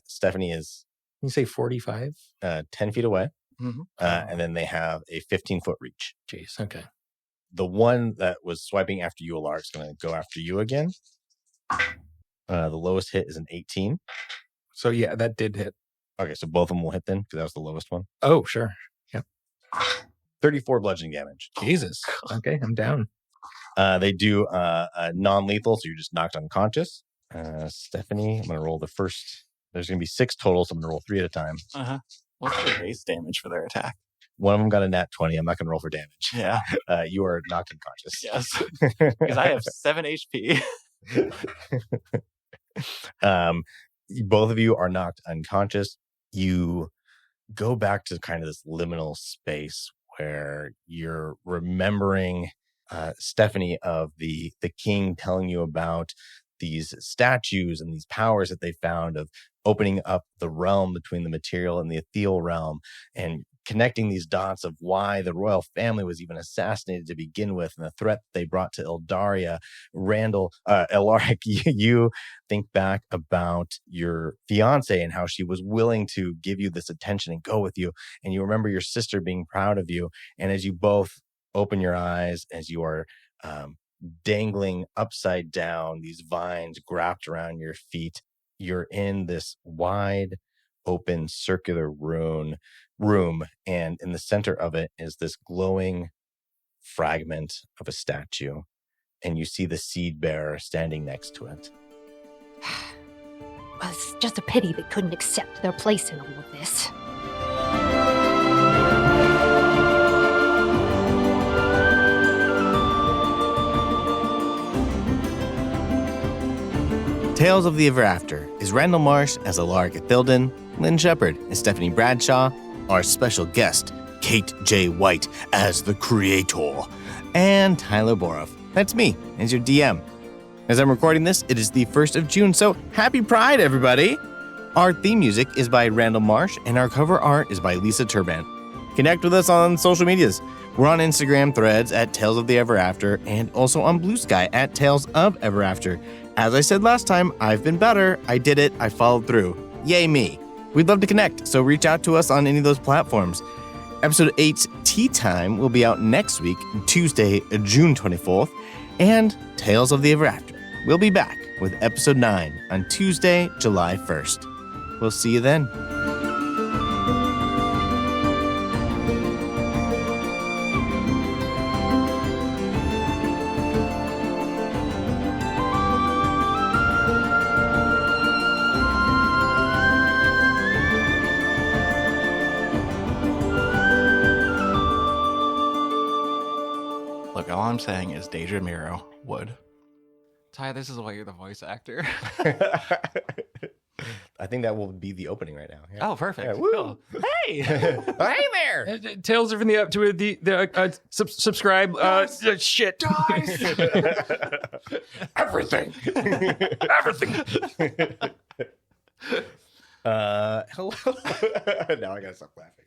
Stephanie is Can you say 45? 10 feet away. Mm-hmm. And then they have a 15-foot reach. Jeez, okay. The one that was swiping after you, Elaric, is going to go after you again. The lowest hit is an 18. So yeah, that did hit. Okay, so both of them will hit then, because that was the lowest one. Oh, sure. Yep. 34 bludgeoning damage. Jesus. Okay, I'm down. They do non-lethal, so you're just knocked unconscious. Stephanie, I'm going to roll the first. There's going to be 6 total, so I'm going to roll 3 at a time. What's the base damage for their attack? One of them got a nat 20. I'm not going to roll for damage. Yeah. You are knocked unconscious. Yes. Because I have 7 HP. Both of you are knocked unconscious. You go back to kind of this liminal space where you're remembering Stephanie of the king telling you about these statues and these powers that they found of opening up the realm between the material and the ethereal realm, and connecting these dots of why the royal family was even assassinated to begin with, and the threat they brought to Eldaria. Elaric, you think back about your fiancé and how she was willing to give you this attention and go with you. And you remember your sister being proud of you. And as you both open your eyes, as you are dangling upside down, these vines wrapped around your feet, you're in this wide open circular room, and in the center of it is this glowing fragment of a statue, and you see the seed bearer standing next to it. Well, it's just a pity they couldn't accept their place in all of this. Tales of the Ever After is Randall Marsh as Elaric Ithilden, Lynn Shephard as Stephanie Bradshaw, our special guest, Kate J. White as the Creator, and Tyler Boroff, that's me, as your DM. As I'm recording this, it is the 1st of June, so happy Pride, everybody! Our theme music is by Randall Marsh, and our cover art is by Lisa Turban. Connect with us on social medias. We're on Instagram threads at Tales of the Ever After, and also on Blue Sky at Tales of Ever After. As I said last time, I've been better. I did it. I followed through. Yay me. We'd love to connect, so reach out to us on any of those platforms. Episode 8's Tea Time will be out next week, Tuesday, June 24th, and Tales of the Ever After. We'll be back with Episode 9 on Tuesday, July 1st. We'll see you then. Look, all I'm saying is Deja Miro would. Ty, this is why you're the voice actor. I think that will be the opening right now. Yeah. Oh, perfect. Yeah, woo. Cool. Hey! Hey there! Tales are from the subscribe. Shit. Everything. Everything. Hello. Now I gotta stop laughing.